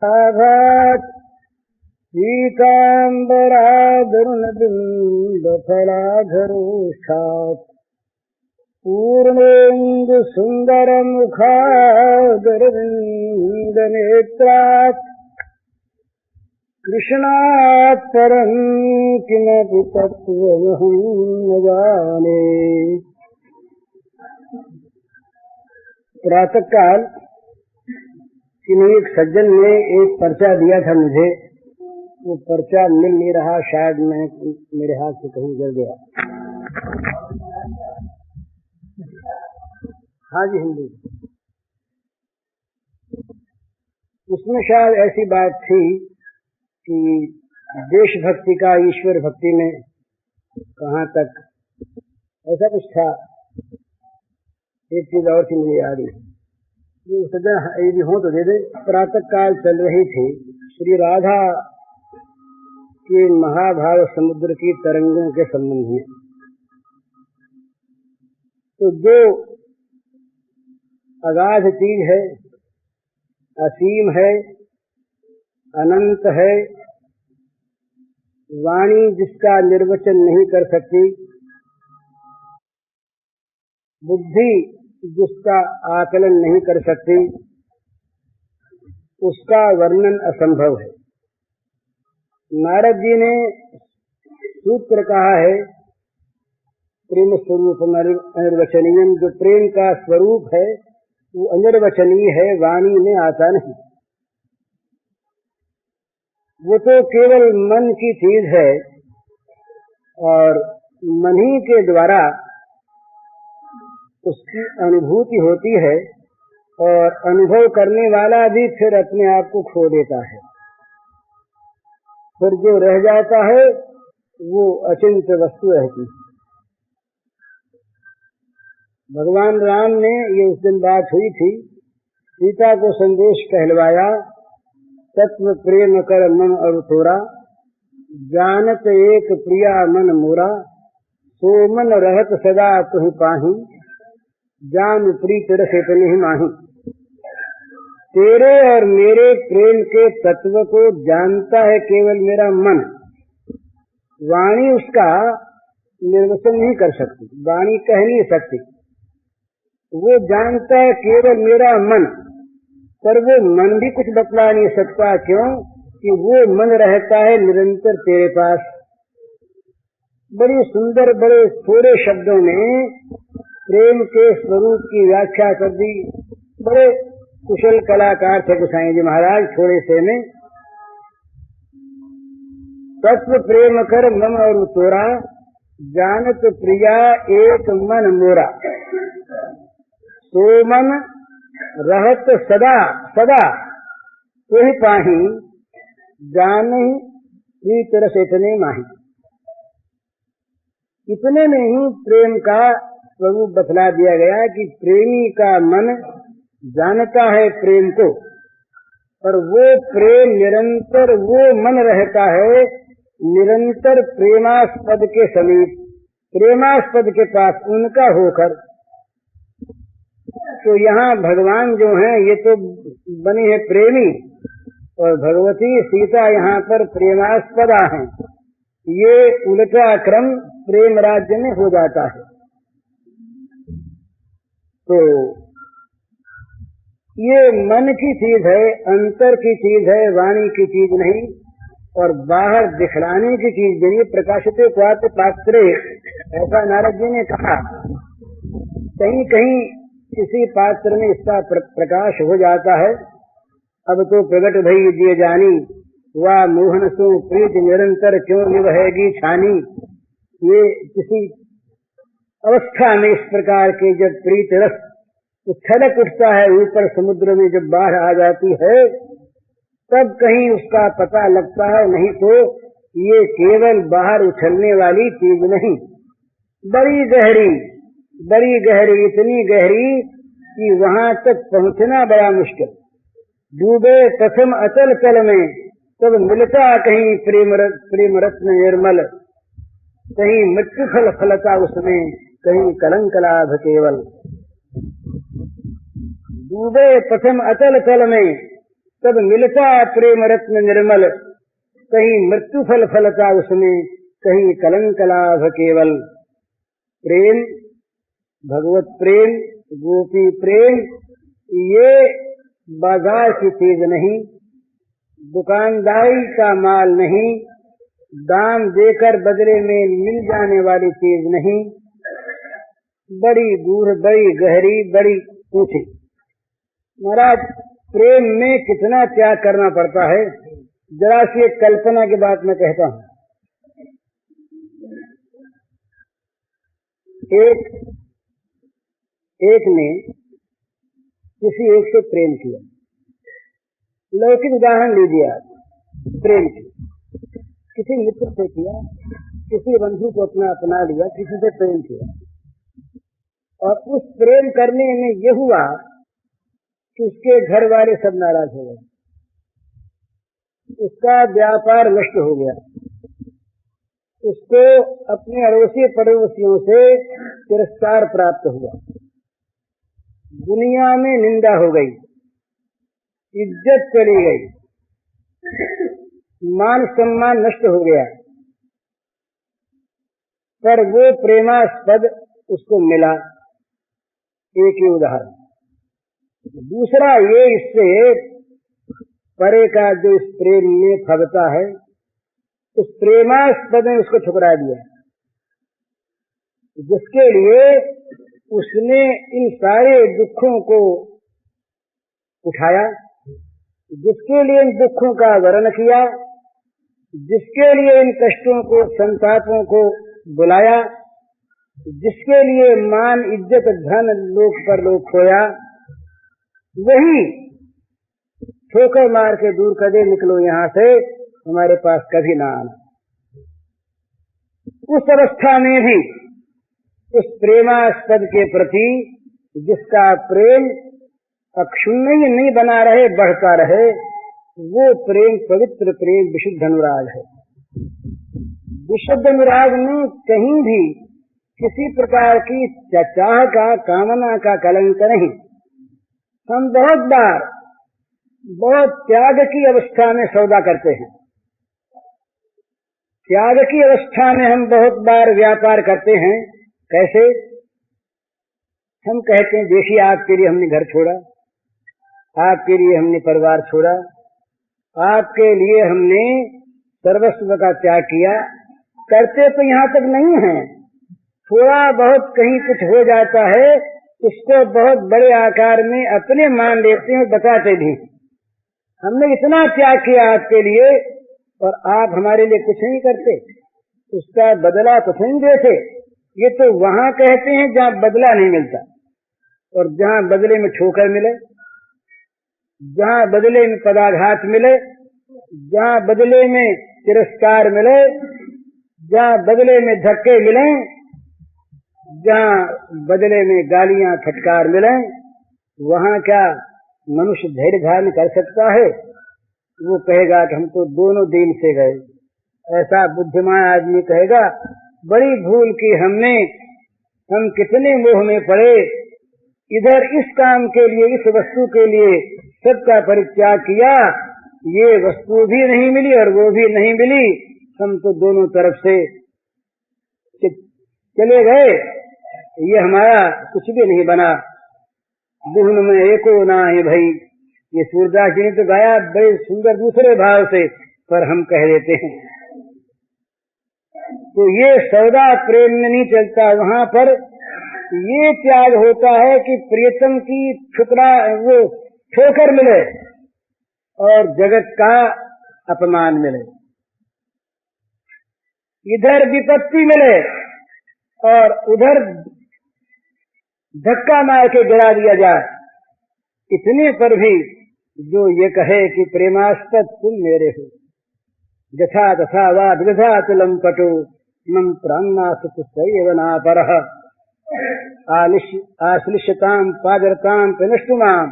आभात पीताम्बरादरुणबिम्बफलाधरोष्ठात् पूर्णेन्दु सुन्दरमुखादरविन्दनेत्रात् कृष्णात् परं किमपि तत्त्वमहं न जाने। प्रातः काल किन्हीं एक सज्जन ने एक पर्चा दिया था मुझे, वो पर्चा मिल नहीं रहा, शायद मैं मेरे हाथ से कहीं गिर गया। हाँ जी, हिंदी। उसमें शायद ऐसी बात थी कि देशभक्ति का ईश्वर भक्ति में कहाँ तक, ऐसा कुछ था। एक चीज और थी मुझे याद है, सज्जन यदि हो तो दे दे। प्रातः काल चल रही थी श्री राधा के महाभारत समुद्र की तरंगों के संबंध में। तो जो अगाध चीज है, असीम है, अनंत है, वाणी जिसका निर्वचन नहीं कर सकती, बुद्धि जिसका आकलन नहीं कर सकती, उसका वर्णन असंभव है। नारद जी ने सूत्र कहा है प्रेम स्वरूप अनिर्वचनीय, जो प्रेम का स्वरूप है वो अनिर्वचनीय है, वाणी में आता नहीं। वो तो केवल मन की चीज है और मन ही के द्वारा उसकी अनुभूति होती है, और अनुभव करने वाला भी फिर अपने आप को खो देता है। फिर जो रह जाता है वो अचिंत्य वस्तु रहती है। भगवान राम ने, ये उस दिन बात हुई थी, सीता को संदेश कहलवाया, तत्व प्रेम कर मन अवतोरा, जानत एक प्रिया मन मोरा, सो मन रहत सदा तुहि पाहि, जान प्रीत रसित नहीं माही। तेरे और मेरे प्रेम के तत्व को जानता है केवल मेरा मन, वाणी उसका निर्वचन नहीं कर सकती, वाणी कह नहीं सकती। वो जानता है केवल मेरा मन, पर वो मन भी कुछ बतला नहीं सकता। क्यों? कि वो मन रहता है निरंतर तेरे पास। बड़ी सुंदर, बड़े थोड़े शब्दों में प्रेम के स्वरूप की व्याख्या कर दी। बड़े कुशल कलाकार थे गोसाई जी महाराज। थोड़े से में तत्व प्रेम कर मम और तोरा, जानत प्रिया एक मन मोरा, सो मन रहत सदा सदा तुहि पाहि, जानहि प्रीत रसित नहीं माही। इतने में ही प्रेम का स्वरूप बतला दिया गया कि प्रेमी का मन जानता है प्रेम को, पर वो प्रेम निरंतर, वो मन रहता है निरंतर प्रेमास्पद के समीप, प्रेमास्पद के पास उनका होकर। तो यहाँ भगवान जो हैं ये तो बने हैं प्रेमी, और भगवती सीता यहाँ पर प्रेमास्पदा हैं। ये उल्टा क्रम प्रेम राज्य में हो जाता है। तो ये मन की चीज है, अंतर की चीज है, वाणी की चीज नहीं, और बाहर दिखलाने की चीज नहीं। प्रकाशिते क्वात्र पात्रे, ऐसा नारद जी ने कहा। कहीं कहीं किसी पात्र में इसका प्रकाश हो जाता है। अब तो प्रगट भई दिए जानी, वाह मोहन सो प्रीत निरंतर क्यों निवहेगी छानी। ये किसी अवस्था में इस प्रकार के जब प्रीत रस छलक उठता है ऊपर समुद्र में, जब बाढ़ आ जाती है तब कहीं उसका पता लगता है, नहीं तो ये केवल बाहर उछलने वाली चीज नहीं, बड़ी गहरी, बड़ी गहरी, इतनी गहरी कि वहां तक पहुंचना बड़ा मुश्किल। डूबे प्रथम अचल कल में, तब मिलता कहीं प्रेम रत्न निर्मल, कहीं मृत्यु फल फलता उसमें, कहीं कलंक लाभ केवल। डूबे प्रथम अचल कल में, तब मिलता प्रेम रत्न निर्मल, कहीं मृत्यु फल फलता उसमें, कहीं कलंक लाभ केवल। प्रेम, भगवत प्रेम, गोपी प्रेम, ये बाजार की चीज नहीं, दुकानदारी का माल नहीं, दाम देकर बदले में मिल जाने वाली चीज नहीं, बड़ी गूढ़, बड़ी गहरी, बड़ी ऊंची। महाराज, प्रेम में कितना त्याग करना पड़ता है, जरा सी एक कल्पना की बात मैं कहता हूँ। एक ने किसी एक से प्रेम किया, लौकिक उदाहरण लीजिए आप। प्रेम की किसी मित्र से किया, किसी बंधु को अपना लिया, किसी से प्रेम किया, और उस प्रेम करने में यह हुआ कि उसके घर वाले सब नाराज हो गए, उसका व्यापार नष्ट हो गया, उसको अपने अड़ोसी पड़ोसियों से तिरस्कार प्राप्त हुआ, दुनिया में निंदा हो गई, इज्जत चली गई, मान सम्मान नष्ट हो गया। पर वो प्रेमास्पद उसको मिला, एक ही उदाहरण। दूसरा ये, इससे परे का जो इस प्रेम में फबता है, उस प्रेमास्पद ने उसको ठुकरा दिया, जिसके लिए उसने इन सारे दुखों को उठाया, जिसके लिए इन दुखों का वर्ण किया, जिसके लिए इन कष्टों को, संतापों को बुलाया, जिसके लिए मान, इज्जत, धन लोक पर लोग खोया, वही ठोकर मार के दूर कर दे, निकलो यहाँ से, हमारे पास कभी ना आना। उस अवस्था में भी उस प्रेमास्पद के प्रति जिसका प्रेम अक्षुण्ण ही नहीं बना रहे, बढ़ता रहे, वो प्रेम पवित्र प्रेम विशुद्ध अनुराग है। विशुद्ध अनुराग में कहीं भी किसी प्रकार की चाह का, कामना का कलंक नहीं। हम बहुत बार बहुत त्याग की अवस्था में सौदा करते हैं, त्याग की अवस्था में हम बहुत बार व्यापार करते हैं। कैसे? हम कहते हैं, देखिए आपके लिए हमने घर छोड़ा, आपके लिए हमने परिवार छोड़ा, आपके लिए हमने सर्वस्व का त्याग किया। करते तो यहाँ तक नहीं है, थोड़ा बहुत कहीं कुछ हो जाता है, उसको बहुत बड़े आकार में अपने मान लेते हैं, बताते भी हमने इतना त्याग किया आपके लिए, और आप हमारे लिए कुछ नहीं करते, उसका बदला कुछ नहीं देते। ये तो वहाँ कहते हैं जहाँ बदला नहीं मिलता, और जहाँ बदले में ठोकर मिले, जहाँ बदले में पदाघात मिले, जहाँ बदले में तिरस्कार मिले, जहाँ बदले में धक्के मिले, जहाँ बदले में गालियां फटकार मिले, वहाँ क्या मनुष्य धैर्य धारण कर सकता है? वो कहेगा कि हम तो दोनों दिन से गए। ऐसा बुद्धिमान आदमी कहेगा, बड़ी भूल की हमने, हम कितने मोह में पड़े, इधर इस काम के लिए, इस वस्तु के लिए सबका परित्याग किया, ये वस्तु भी नहीं मिली और वो भी नहीं मिली, हम तो दोनों तरफ से चले गए, ये हमारा कुछ भी नहीं बना। दुहन में एको ना है भाई, ये सूरदास जी ने तो गाया बड़े सुंदर दूसरे भाव से, पर हम कह देते हैं। तो ये सौदा प्रेम में नहीं चलता, वहाँ पर ये त्याग होता है कि प्रियतम की वो ठोकर मिले और जगत का अपमान मिले, इधर विपत्ति मिले और उधर धक्का मार के गिरा दिया जाए। इतने पर भी जो ये कहे कि प्रेमास्पद तुम मेरे हो, यथा तथा वा विदधातुलम पटु मम प्राणनासुत सैवना परः आश्लिष्यताम पादरताम पिनष्टुमाम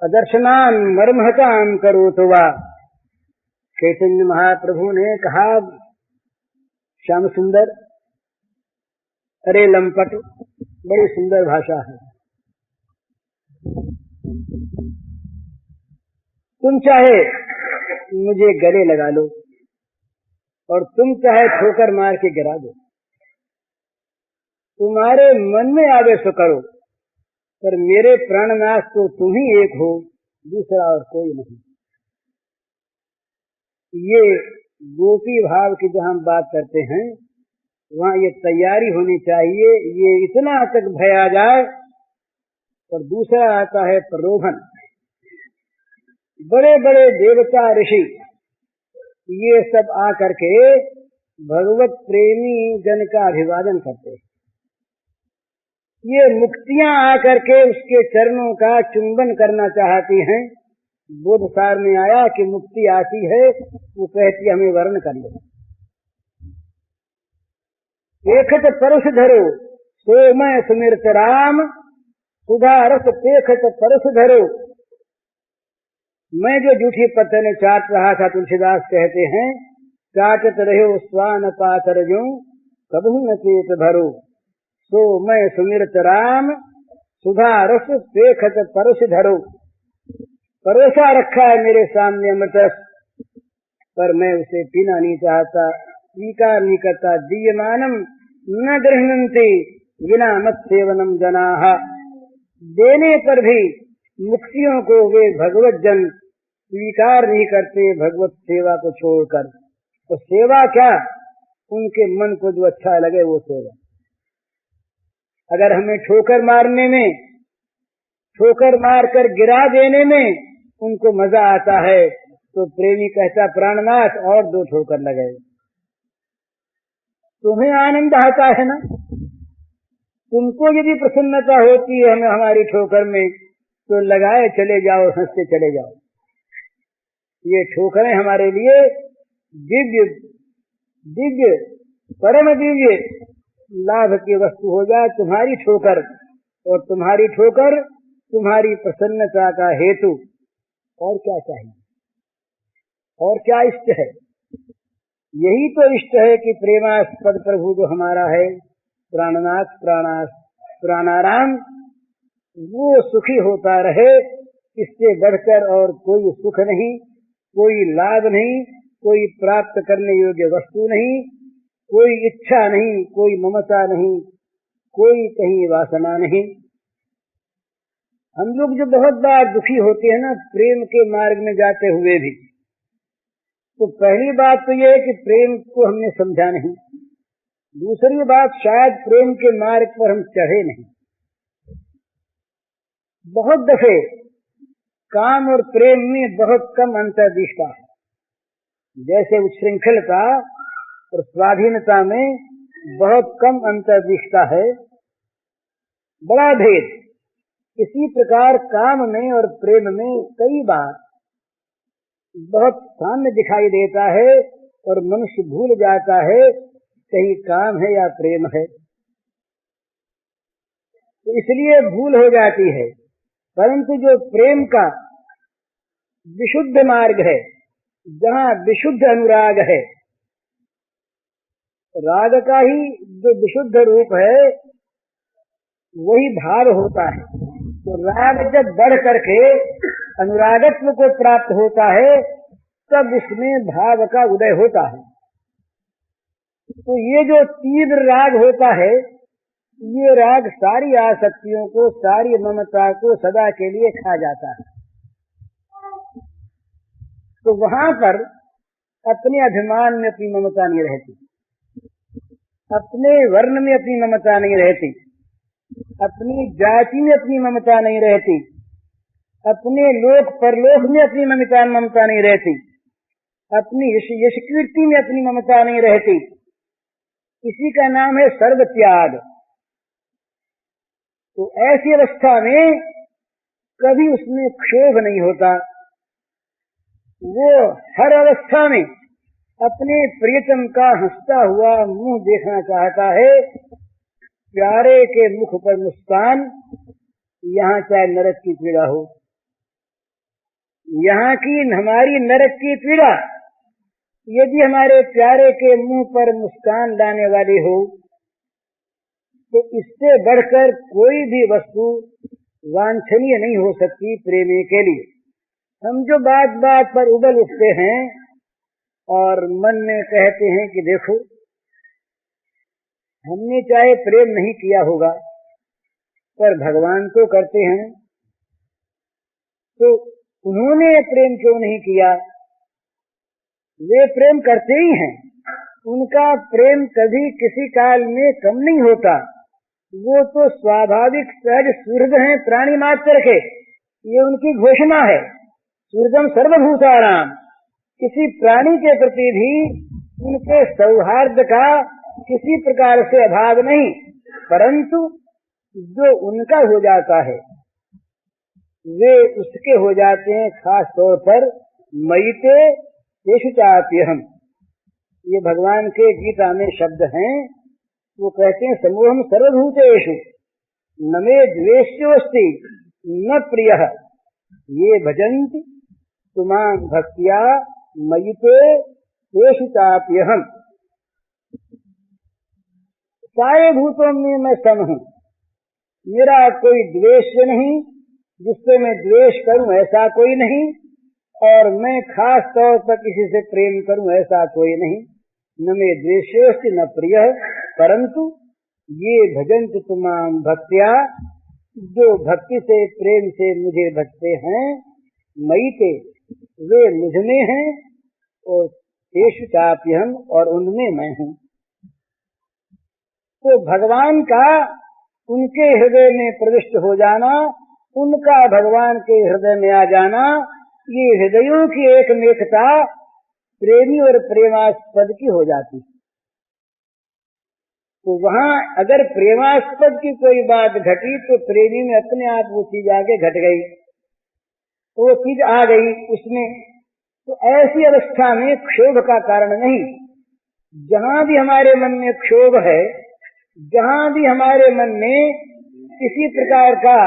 अदर्शनाम मर्महताम करोतु वा। चैतन्य महाप्रभु ने कहा, श्याम सुंदर, अरे लंपट, बड़ी सुंदर भाषा है। तुम चाहे मुझे गले लगा लो और तुम चाहे ठोकर मार के गिरा दो, तुम्हारे मन में आवे सो करो, पर मेरे प्राणनाथ तो तुम ही एक हो, दूसरा और कोई नहीं। ये गोपी भाव की जहाँ हम बात करते हैं वहाँ ये तैयारी होनी चाहिए। ये इतना तक भय आ जाए। और दूसरा आता है प्रलोभन। बड़े बड़े देवता ऋषि ये सब आकर के भगवत प्रेमी जन का अभिवादन करते हैं। ये मुक्तियां आकर के उसके चरणों का चुंबन करना चाहती हैं। बोधसार में आया कि मुक्ति आती है, वो कहती हमें वर्ण कर लो। पेखत परस धरो सोमय सुमिरत राम, सुधा रस पेखत परस धरो। मैं जो जूठी पत्तन चाट रहा था, तुलसीदास कहते हैं, चाटत रहो स्वान पातर जो कबहू न चेत भरो। सो मैं सुमिरत राम, सुधा रस पेखत परस धरो। परोसा रखा है मेरे सामने अमृत रस, पर मैं उसे पीना नहीं चाहता, स्वीकार नहीं करता। दीयमानम न गृह्णन्ति विना मत सेवनम जनाः। देने पर भी मुक्तियों को वे भगवत जन स्वीकार नहीं करते भगवत सेवा को छोड़कर। तो सेवा क्या, उनके मन को जो अच्छा लगे वो सेवा। अगर हमें ठोकर मारने में, ठोकर मारकर गिरा देने में उनको मजा आता है, तो प्रेमी कहता प्राणनाथ और 2 ठोकर लगे। तुम्हें आनंद आता है ना, तुमको यदि प्रसन्नता होती है हमें हमारी ठोकर में, तो लगाए चले जाओ, हंसते चले जाओ। ये ठोकरें हमारे लिए दिव्य दिव्य परम दिव्य लाभ की वस्तु हो जाए तुम्हारी ठोकर, और तुम्हारी ठोकर तुम्हारी प्रसन्नता का हेतु। और क्या चाहिए, और क्या इष्ट है? यही तो इष्ट है कि प्रेमास्पद प्रभु जो हमारा है, प्राणनाथ प्राणाराम, वो सुखी होता रहे। इससे बढ़कर और कोई सुख नहीं, कोई लाभ नहीं, कोई प्राप्त करने योग्य वस्तु नहीं, कोई इच्छा नहीं, कोई ममता नहीं, कोई कहीं वासना नहीं। हम लोग जो बहुत बार दुखी होते हैं ना प्रेम के मार्ग में जाते हुए भी, तो पहली बात तो ये है कि प्रेम को हमने समझा नहीं। दूसरी बात, शायद प्रेम के मार्ग पर हम चढ़े नहीं। बहुत दफे काम और प्रेम में बहुत कम अंतर दिखता है। जैसे उच्छृंखलता और स्वाधीनता में बहुत कम अंतर दिखता है, बड़ा भेद। इसी प्रकार काम में और प्रेम में कई बार बहुत साम्य दिखाई देता है, और मनुष्य भूल जाता है कहीं काम है या प्रेम है, तो इसलिए भूल हो जाती है। परंतु जो प्रेम का विशुद्ध मार्ग है, जहाँ विशुद्ध अनुराग है, राग का ही जो विशुद्ध रूप है वही भाव होता है। तो राग जब बढ़ करके अनुरागत्व को प्राप्त होता है, तब उसमें भाव का उदय होता है। तो ये जो तीव्र राग होता है, ये राग सारी आसक्तियों को, सारी ममता को सदा के लिए खा जाता है। तो वहां पर अपने अभिमान में अपनी ममता नहीं रहती, अपने वर्ण में अपनी ममता नहीं रहती, अपनी जाति में अपनी ममता नहीं रहती, अपने लोक परलोक में अपनी ममता नहीं रहती, अपनी यश कीर्ति में अपनी ममता नहीं रहती। इसी का नाम है सर्व त्याग। तो ऐसी अवस्था में कभी उसमें क्षोभ नहीं होता। वो हर अवस्था में अपने प्रियतम का हंसता हुआ मुंह देखना चाहता है। प्यारे के मुख पर मुस्कान, यहाँ चाहे नरक की पीड़ा हो, यहाँ की हमारी नरक की पीड़ा यदि हमारे प्यारे के मुंह पर मुस्कान लाने वाली हो, तो इससे बढ़कर कोई भी वस्तु वांछनीय नहीं हो सकती प्रेमी के लिए। हम जो बात बात पर उबल उठते हैं और मन में कहते हैं कि देखो हमने चाहे प्रेम नहीं किया होगा पर भगवान तो करते हैं, तो उन्होंने प्रेम क्यों नहीं किया? वे प्रेम करते ही हैं, उनका प्रेम कभी किसी काल में कम नहीं होता। वो तो स्वाभाविक सहज सुहृद हैं प्राणी मात्र के, ये उनकी घोषणा है। सुहृदम सर्वभूतानाम, किसी प्राणी के प्रति भी उनके सौहार्द का किसी प्रकार से अभाव नहीं, परंतु जो उनका हो जाता है वे उसके हो जाते हैं। खास तौर पर मयिते तेषु चाप्यहम्, ये भगवान के गीता में शब्द हैं। वो कहते हैं समूहम सर्वभूतेषु न मे द्वेष्योऽस्ति न प्रियः ये भजन्ति तुमां भक्त्या मयिते तेषु चाप्यहम्। सारे भूतों में मैं सम हूँ, मेरा कोई द्वेष नहीं, जिससे मैं द्वेष करूं ऐसा कोई नहीं, और मैं खास तौर पर किसी से प्रेम करूं ऐसा कोई नहीं। न मे द्वेषोस्ति न प्रियः, परंतु ये भजन्ति तुमां भक्त्या, जो भक्ति से प्रेम से मुझे भजते हैं, मयिते वे मुझ में हैं, और तेषु चाप्यहम् और उनमें मैं हूँ। तो भगवान का उनके हृदय में प्रविष्ट हो जाना, उनका भगवान के हृदय में आ जाना, ये हृदयों की एकमेकता प्रेमी और प्रेमास्पद की हो जाती। तो वहाँ अगर प्रेमास्पद की कोई बात घटी तो प्रेमी में अपने आप वो चीज आगे घट गई, तो वो चीज आ गई उसमें। तो ऐसी अवस्था में क्षोभ का कारण नहीं। जहाँ भी हमारे मन में क्षोभ है, जहाँ भी हमारे मन में किसी प्रकार का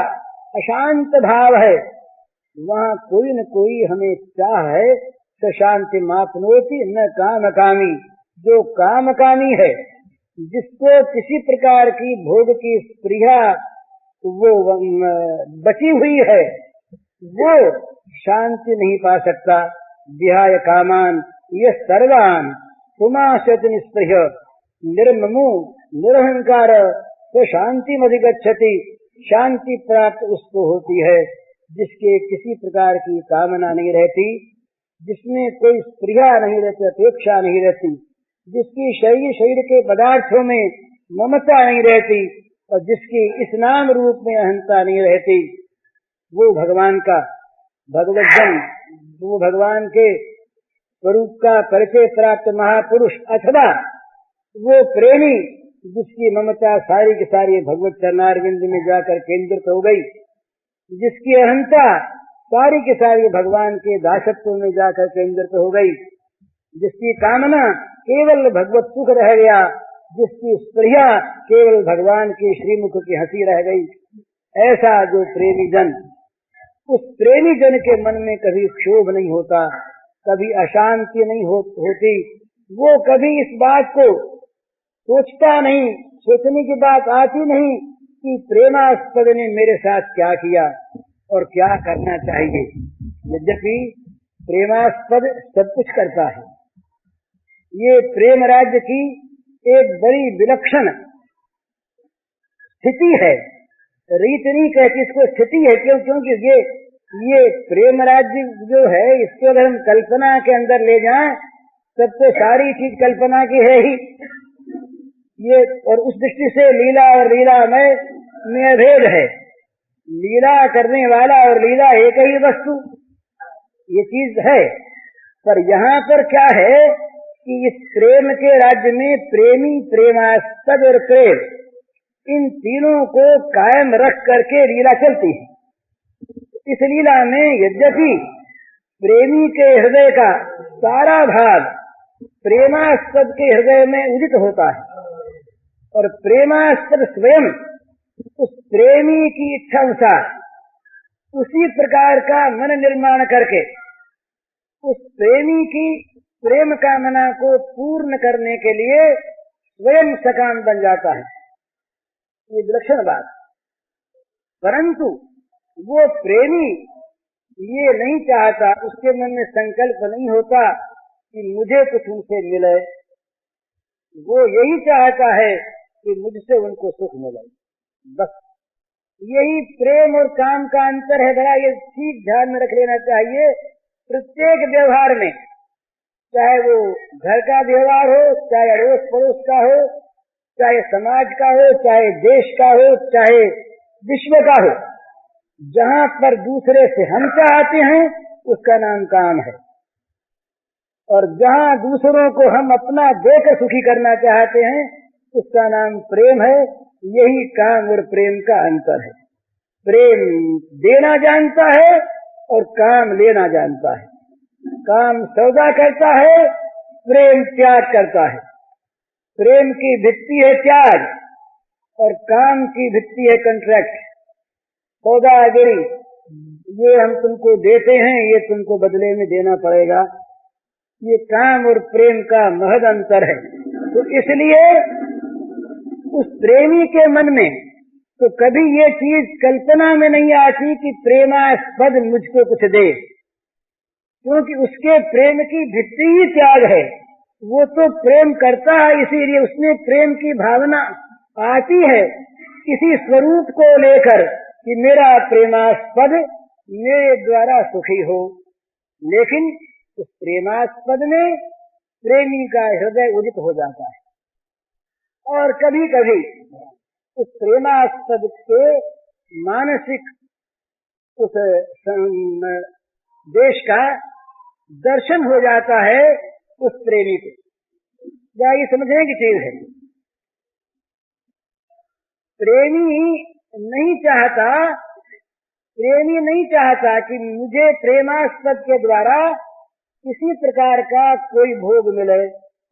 अशांत भाव है, वहाँ कोई न कोई हमें चाह है। स शांति मापनोति न कामकामी, जो कामकामी है, जिसको किसी प्रकार की भोग की स्पृहा वो बची हुई है, वो शांति नहीं पा सकता। विहाय कामान यः सर्वान् पुमांश्च निःस्पृह्य निर्ममो निरहंकार तो शांति मधिगच्छति। शांति प्राप्त उसको होती है जिसके किसी प्रकार की कामना नहीं रहती, जिसमें कोई स्पृहा नहीं रहती, अपेक्षा नहीं रहती, जिसकी शरीर के पदार्थों में ममता नहीं रहती, और जिसकी इस नाम रूप में अहंता नहीं रहती, वो भगवान का भगवज्जन, वो भगवान के स्वरूप का परिचय प्राप्त महापुरुष, अथवा वो प्रेमी जिसकी ममता सारी की सारी भगवत चरणारविंद में जाकर केंद्रित हो गई, जिसकी अहंता सारी की सारी भगवान के दासत्व में जाकर केंद्रित हो गई, जिसकी कामना केवल भगवत सुख रह गया, जिसकी स्पृहा केवल भगवान की श्रीमुख की हंसी रह गई, ऐसा जो प्रेमी जन, उस प्रेमी जन के मन में कभी क्षोभ नहीं होता, कभी अशांति नहीं होती। वो कभी इस बात को सोचता नहीं, सोचने की बात आती नहीं कि प्रेमास्पद ने मेरे साथ क्या किया और क्या करना चाहिए। यद्यपि प्रेमास्पद सब कुछ करता है। ये प्रेम राज्य की एक बड़ी विलक्षण स्थिति है, रीत नहीं कहती इसको, स्थिति है। क्योंकि ये प्रेम राज्य जो है, इसको अगर हम कल्पना के अंदर ले जाएं तब तो सारी चीज कल्पना की है ही ये, और उस दृष्टि से लीला और लीला में भेद है। लीला करने वाला और लीला एक ही वस्तु, ये चीज है। पर यहाँ पर क्या है कि इस प्रेम के राज्य में प्रेमी, प्रेमास्पद और प्रेम, इन तीनों को कायम रख करके लीला चलती है। इस लीला में यद्यपि प्रेमी के हृदय का सारा भाग प्रेमास्पद के हृदय में उदित होता है, और प्रेमास्पद स्वयं उस प्रेमी की इच्छा अनुसार उसी प्रकार का मन निर्माण करके उस प्रेमी की प्रेम कामना को पूर्ण करने के लिए स्वयं सकाम बन जाता है। ये विलक्षण बात। परंतु वो प्रेमी ये नहीं चाहता, उसके मन में संकल्प नहीं होता कि मुझे कुछ उनसे मिले, वो यही चाहता है कि मुझसे उनको सुख मिले, बस। यही प्रेम और काम का अंतर है। बड़ा ये ठीक ध्यान में रख लेना चाहिए। प्रत्येक व्यवहार में, चाहे वो घर का व्यवहार हो, चाहे अड़ोस पड़ोस का हो, चाहे समाज का हो, चाहे देश का हो, चाहे विश्व का हो, जहाँ पर दूसरे से हम चाहते हैं उसका नाम काम है, और जहाँ दूसरों को हम अपना देकर सुखी करना चाहते हैं उसका नाम प्रेम है। यही काम और प्रेम का अंतर है। प्रेम देना जानता है और काम लेना जानता है। काम सौदा करता है, प्रेम त्याग करता है। प्रेम की भित्ति है त्याग और काम की भित्ति है कॉन्ट्रैक्ट, सौदागिरी। ये हम तुमको देते हैं, ये तुमको बदले में देना पड़ेगा। ये काम और प्रेम का महद अंतर है। तो इसलिए उस प्रेमी के मन में तो कभी ये चीज कल्पना में नहीं आती कि प्रेमास्पद मुझको कुछ दे, क्योंकि उसके प्रेम की भित्ति ही त्याग है। वो तो प्रेम करता है, इसीलिए उसमें प्रेम की भावना आती है किसी स्वरूप को लेकर कि मेरा प्रेमास्पद मेरे द्वारा सुखी हो। लेकिन उस प्रेमास्पद में प्रेमी का हृदय उदित हो जाता है, और कभी कभी उस प्रेमास्पद के मानसिक उस देश का दर्शन हो जाता है उस प्रेमी को। क्या ये समझने की चीज है? प्रेमी नहीं चाहता कि मुझे प्रेमास्पद के द्वारा किसी प्रकार का कोई भोग मिले,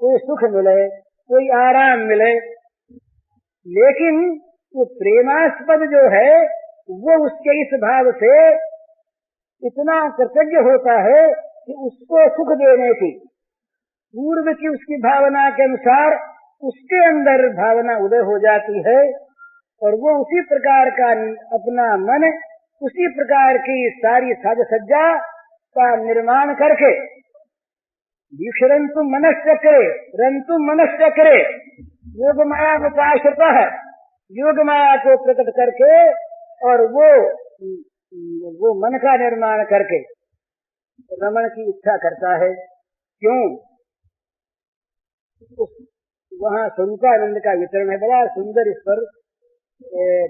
कोई सुख मिले, कोई आराम मिले। लेकिन वो प्रेमास्पद जो है वो उसके इस भाव से इतना कृतज्ञ होता है कि उसको सुख देने की पूर्व की उसकी भावना के अनुसार उसके अंदर भावना उदय हो जाती है, और वो उसी प्रकार का अपना मन, उसी प्रकार की सारी साज सज्जा का निर्माण करके दीक्षरंतु मनश्चक्रे रंतु मनश्चक्रे योग माया उपाश्रता है, योग माया को प्रकट करके और वो मन का निर्माण करके रमण की इच्छा करता है। क्यों? वहाँ स्वरूपानंद का वितरण है। बड़ा सुंदर इस पर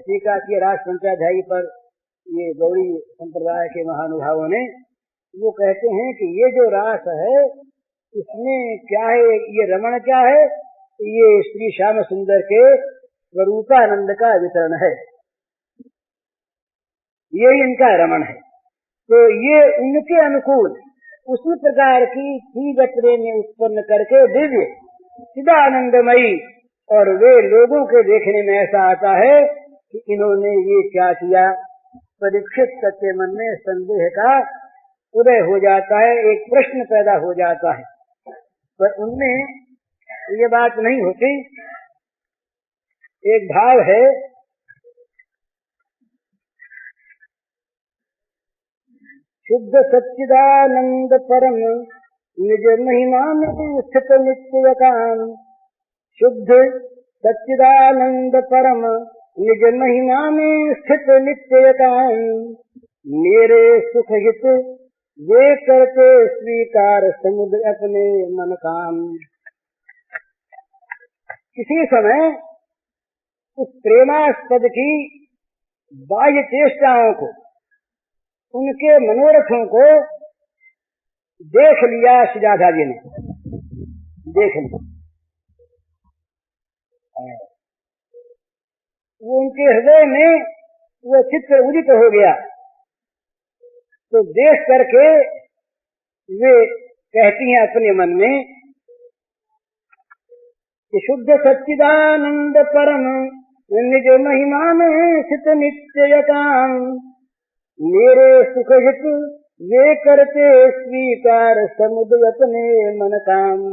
टीका की रास पंचाध्यायी पर ये गौड़ी संप्रदाय के महानुभावों ने वो कहते हैं कि ये जो रास है इसमें क्या है, ये रमण क्या है, ये श्री श्याम सुंदर के स्वरूपानंद का वितरण है, यही इनका रमण है। तो ये उनके अनुकूल उसी प्रकार की चीज अपने में उत्पन्न करके दिव्य चिदानंदमयी, और वे लोगों के देखने में ऐसा आता है कि इन्होंने ये क्या किया। परीक्षित के मन में संदेह का उदय हो जाता है, एक प्रश्न पैदा हो जाता है, पर उनमें ये बात नहीं होती। एक भाव है, शुद्ध सच्चिदानंद परम निज महिमा में स्थित नित्य काम। शुद्ध सच्चिदानंद परम निज महिमा में स्थित नित्य काम। मेरे सुख हित वे करते स्वीकार समुद्र अपने मन काम। किसी समय उस प्रेमास्पद की बाह्य चेष्टाओं को, उनके मनोरथों को देख लिया सुजाता जी ने, देख लिया। वो उनके हृदय में वो चित्र उदित हो गया। तो देख करके वे कहती हैं अपने मन में कि शुद्ध सच्चिदानंद परम निज महिमा में स्थित नित्य काम। मेरे सुख हित वे करते स्वीकार समुद्र अपने मन काम।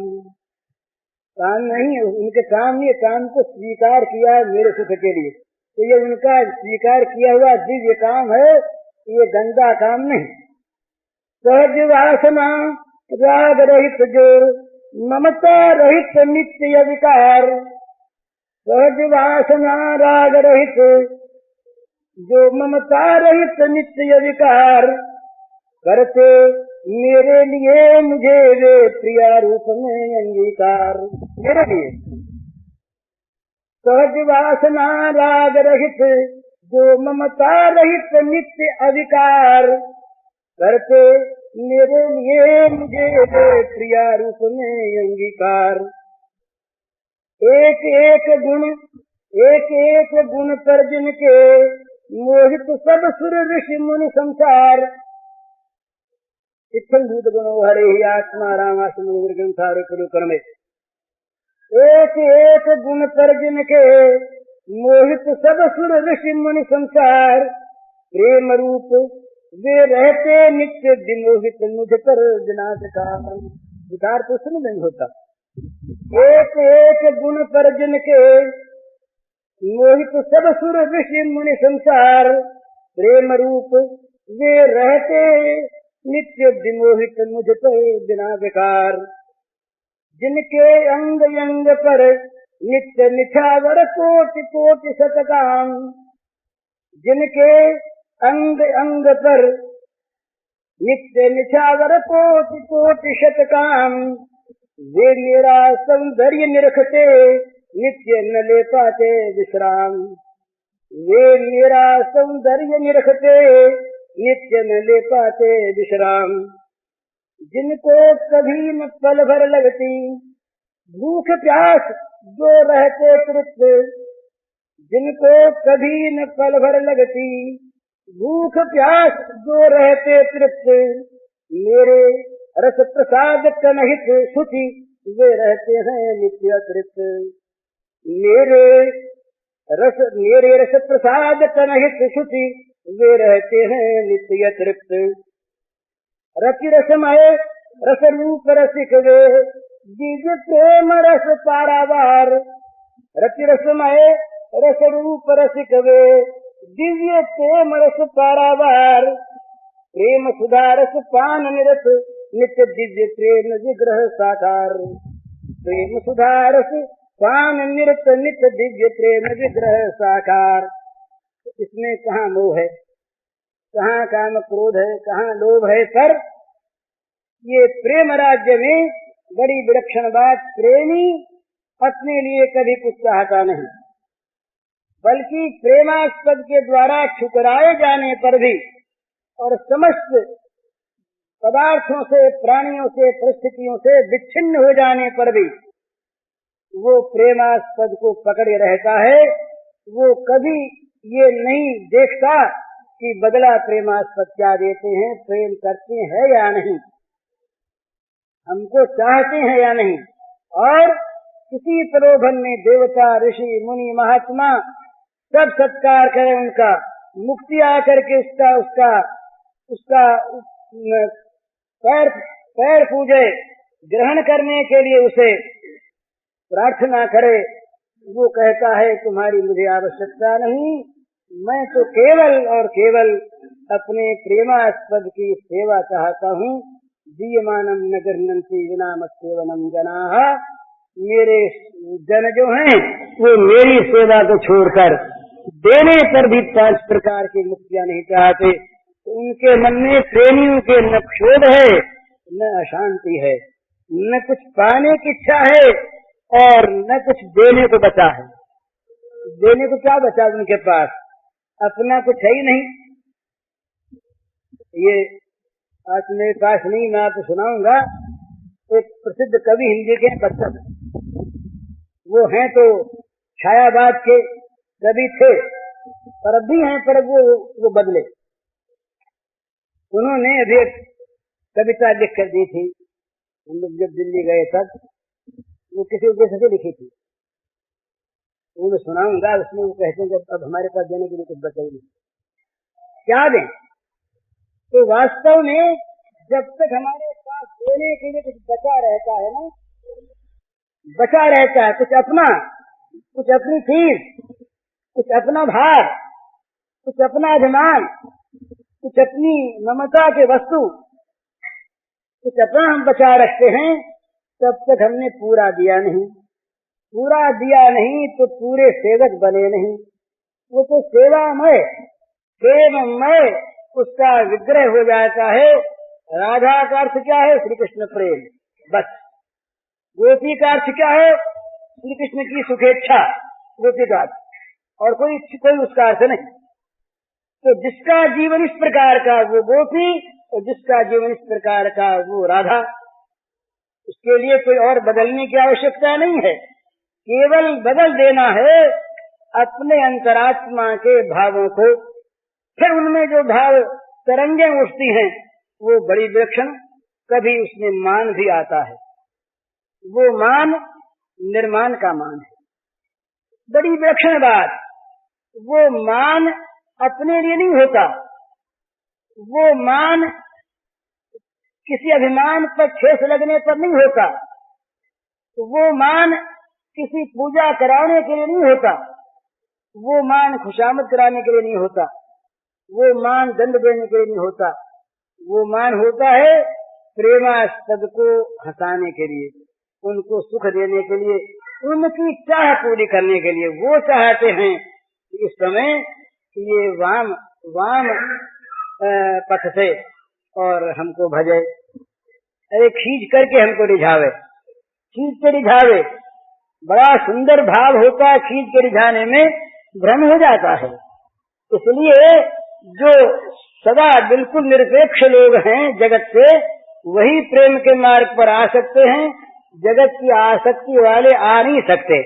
काम नहीं, उनके काम, ये काम को स्वीकार किया मेरे सुख के लिए, तो ये उनका स्वीकार किया हुआ दिव्य काम है, ये गंदा काम नहीं। सहज वासना राग रहित जो ममता रहित नित्य विकार, सहज वासना राग रहित जो ममता रहित नित्य विकार, करते मेरे लिए मुझे वे प्रिया रूप में अंगीकार। मेरे लिए सहज वासना राग रहित जो ममता रहित नित्य अविकार, करते मेरे लिए मुझे वे प्रिया रूप में अंगीकार। एक एक गुण पर जिनके मोहित सब सुर ऋषि मुनि संसार, इत्थं भूत गुणो हरे ही आत्मा रामासुर ग्रंथारे कुरु कर्मे। एक एक गुण पर जिनके मोहित सब सुर ऋषि मुनि संसार, प्रेम रूप वे रहते नित्य विमोहित मुझ पर विकार तो सुन नहीं होता। एक एक गुण पर जिनके मोहित सब सुर ऋषि मुनि संसार, प्रेम रूप वे रहते नित्य विमोहित मुझ पर बिना विकार। जिनके अंग अंग पर नित्य निछावर कोटि कोटि शतकाम, जिनके अंग अंग पर नित्य निछावर कोटि कोटि शतकाम, वे मेरा सौंदर्य निरखते नित्य न ले पाते विश्राम। वे मेरा सौंदर्य निरखते नित्य न ले पाते विश्राम। जिनको कभी न पल भर लगती भूख प्यास जो रहते तृप्त, जिनको कभी न पल भर लगती भूख प्यास जो रहते तृप्त, मेरे रस प्रसाद कनहित शुचि वे रहते हैं नित्य तृप्त। मेरे रस प्रसाद कनहित शुचि वे रहते हैं नित्य तृप्त। रति रसमय रस रूप रसिक वे दिव्य प्रेम रस पारावार। रति रसमय रस रूप रसिक वे दिव्य प्रेम रस पारावार। प्रेम सुधा रस पान निरत नित्य दिव्य प्रेम विग्रह साकार। प्रेम सुधा रस पान निरत नित्य दिव्य प्रेम विग्रह साकार। इसमें कहाँ मोह है, कहाँ काम क्रोध है, कहाँ लोभ है। पर ये प्रेम राज्य में बड़ी विलक्षण बात, प्रेमी अपने लिए कभी कुछ चाहता नहीं, बल्कि प्रेमास्पद के द्वारा ठुकराए जाने पर भी और समस्त पदार्थों से, प्राणियों से, परिस्थितियों से विच्छिन्न हो जाने पर भी वो प्रेमास्पद को पकड़े रहता है। वो कभी ये नहीं देखता कि बदला प्रेमास्पद क्या देते हैं, प्रेम करते हैं या नहीं, हमको चाहते हैं या नहीं। और किसी प्रलोभन में देवता ऋषि मुनि महात्मा सब सत्कार करें उनका, मुक्ति आकर के उसका पैर पूजे, ग्रहण करने के लिए उसे प्रार्थना करे, वो कहता है तुम्हारी मुझे आवश्यकता नहीं, मैं तो केवल और केवल अपने प्रेमास्पद की सेवा चाहता हूँ। दीयमानम न गृह्णन्ति विना मत्सेवनम जनाः। मेरे जन जो हैं वो मेरी सेवा को छोड़कर देने पर भी 5 प्रकार की मुक्तियाँ नहीं चाहते। तो उनके मन में प्रेमियों के न क्षोभ है न अशांति है, न कुछ पाने की इच्छा है और न कुछ देने को बचा है। देने को क्या बचा उनके पास, अपना कुछ है ही नहीं। ये आज मेरे पास नहीं, मैं आपको सुनाऊंगा। एक प्रसिद्ध कवि हिंदी के बच्चन, वो हैं तो छायावाद के कवि थे, पर अब भी हैं, पर वो बदले। उन्होंने अभी एक कविता लिख कर दी थी, हम लोग जब दिल्ली गए तब, वो किसी उद्देश्य से लिखी थी, वो मैं सुनाऊंगा। उसमें वो कहते हैं कि अब हमारे पास देने के लिए कुछ बचा ही नहीं, क्या दें। तो वास्तव में जब तक हमारे पास देने के लिए कुछ बचा रहता है ना, बचा रहता है कुछ अपना, कुछ अपनी चीज, कुछ अपना भार, कुछ अपना अभिमान, कुछ अपनी ममता के वस्तु, कुछ अपना हम बचा रखते हैं, तब तक हमने पूरा दिया नहीं। पूरा दिया नहीं तो पूरे सेवक बने नहीं। वो तो सेवामय, प्रेममय उसका विग्रह हो जाता है। राधा का अर्थ क्या है? श्री कृष्ण प्रेम, बस। गोपी का अर्थ क्या है? श्री कृष्ण की सुखेच्छा, गोपी का अर्थ, और कोई उसका अर्थ नहीं। तो जिसका जीवन इस प्रकार का वो गोपी, और जिसका जीवन इस प्रकार का वो राधा। उसके लिए कोई और बदलने की आवश्यकता नहीं है, केवल बदल देना है अपने अंतरात्मा के भावों को। फिर उनमें जो भाव तरंगे उठती हैं वो बड़ी विलक्षण, कभी उसमें मान भी आता है। वो मान निर्माण का मान है, बड़ी विलक्षण बात। वो मान अपने लिए नहीं होता, वो मान किसी अभिमान पर ठेस लगने पर नहीं होता, वो मान किसी पूजा कराने के लिए नहीं होता, वो मान खुशामद कराने के लिए नहीं होता, वो मान दंड देने के लिए नहीं होता। वो मान होता है प्रेमास्पद को हंसाने के लिए, उनको सुख देने के लिए, उनकी चाह पूरी करने के लिए। वो चाहते हैं कि इस समय ये वाम पथ से और हमको भजे, अरे खींच करके हमको रिझावे, खींच के रिझावे। बड़ा सुंदर भाव होता है, खींच के रिझाने में भ्रम हो जाता है। इसलिए जो सदा बिल्कुल निरपेक्ष लोग हैं जगत से, वही प्रेम के मार्ग पर आ सकते हैं। जगत की आसक्ति वाले आ नहीं सकते।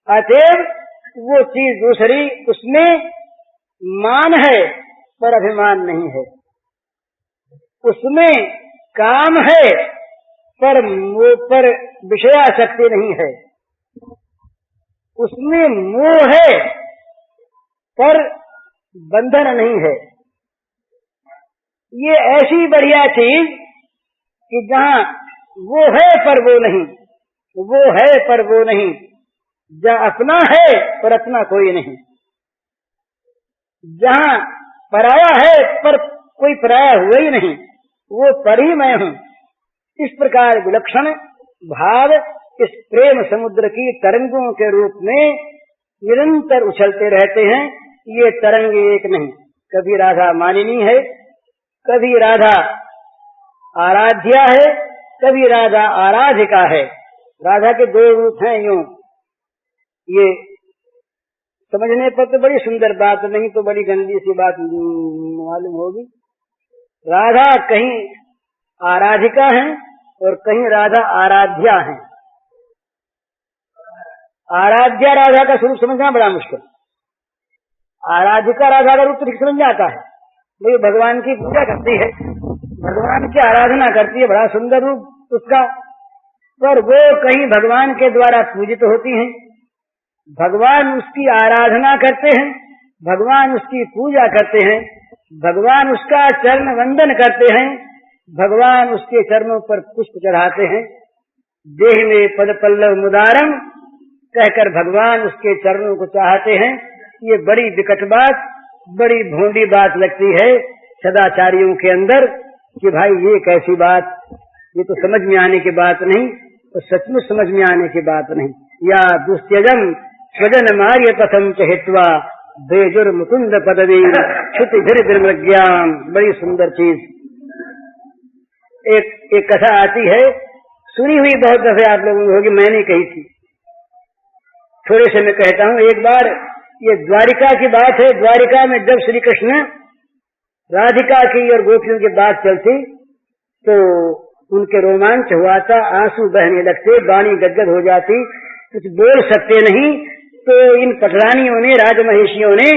अतएव वो चीज दूसरी, उसमें मान है पर अभिमान नहीं है, उसमें काम है पर विषयासक्ति नहीं है, उसमें मोह है पर बंधन नहीं है। ये ऐसी बढ़िया चीज कि जहाँ वो है पर वो नहीं, वो है पर वो नहीं, जहाँ अपना है पर अपना कोई नहीं, जहाँ पराया है पर कोई पराया हुआ ही नहीं, वो पर ही मैं हूँ। इस प्रकार विलक्षण भाव इस प्रेम समुद्र की तरंगों के रूप में निरंतर उछलते रहते हैं। ये तरंग एक नहीं, कभी राधा मानिनी है, कभी राधा आराध्या है, कभी राधा आराधिका है। राधा के दो रूप हैं। यूं ये समझने पर तो बड़ी सुंदर बात, नहीं तो बड़ी गंदी सी बात मालूम होगी। राधा कहीं आराधिका है और कहीं राधा आराध्या है। आराध्या राधा का स्वरूप समझना बड़ा मुश्किल, आराधिका राधा का रूप तो ठीक समझ में आता है। वो भगवान की पूजा करती है, भगवान की आराधना करती है, बड़ा सुंदर रूप उसका, पर वो कहीं भगवान के द्वारा पूजित होती हैं, भगवान उसकी आराधना करते हैं, भगवान उसकी पूजा करते हैं, भगवान उसका चरण वंदन करते हैं, भगवान उसके चरणों पर पुष्प चढ़ाते हैं। देह में पद पल्लव मुदारम कहकर भगवान उसके चरणों को चाहते हैं। ये बड़ी विकट बात, बड़ी भोंडी बात लगती है सदाचारियों के अंदर कि भाई ये कैसी बात, ये तो समझ में आने की बात नहीं, तो सचमुच समझ में आने की बात नहीं। या दुस्त्यजम स्वजन मार्य पथम चहित्वा बेजुर मुकुंद पदवी क्षुति धीर्ज्ञान। बड़ी सुंदर चीज। एक कथा आती है, सुनी हुई बहुत दफे आप लोगों ने होगी, मैंने कही थी, थोड़े से मैं कहता हूँ। एक बार ये द्वारिका की बात है। द्वारिका में जब श्री कृष्ण राधिका की और गोपियों की बात चलती तो उनके रोमांच हुआ था, आंसू बहने लगते, वाणी गदगद हो जाती, कुछ बोल सकते नहीं। तो इन पटरानियों ने, राजमहेशियों ने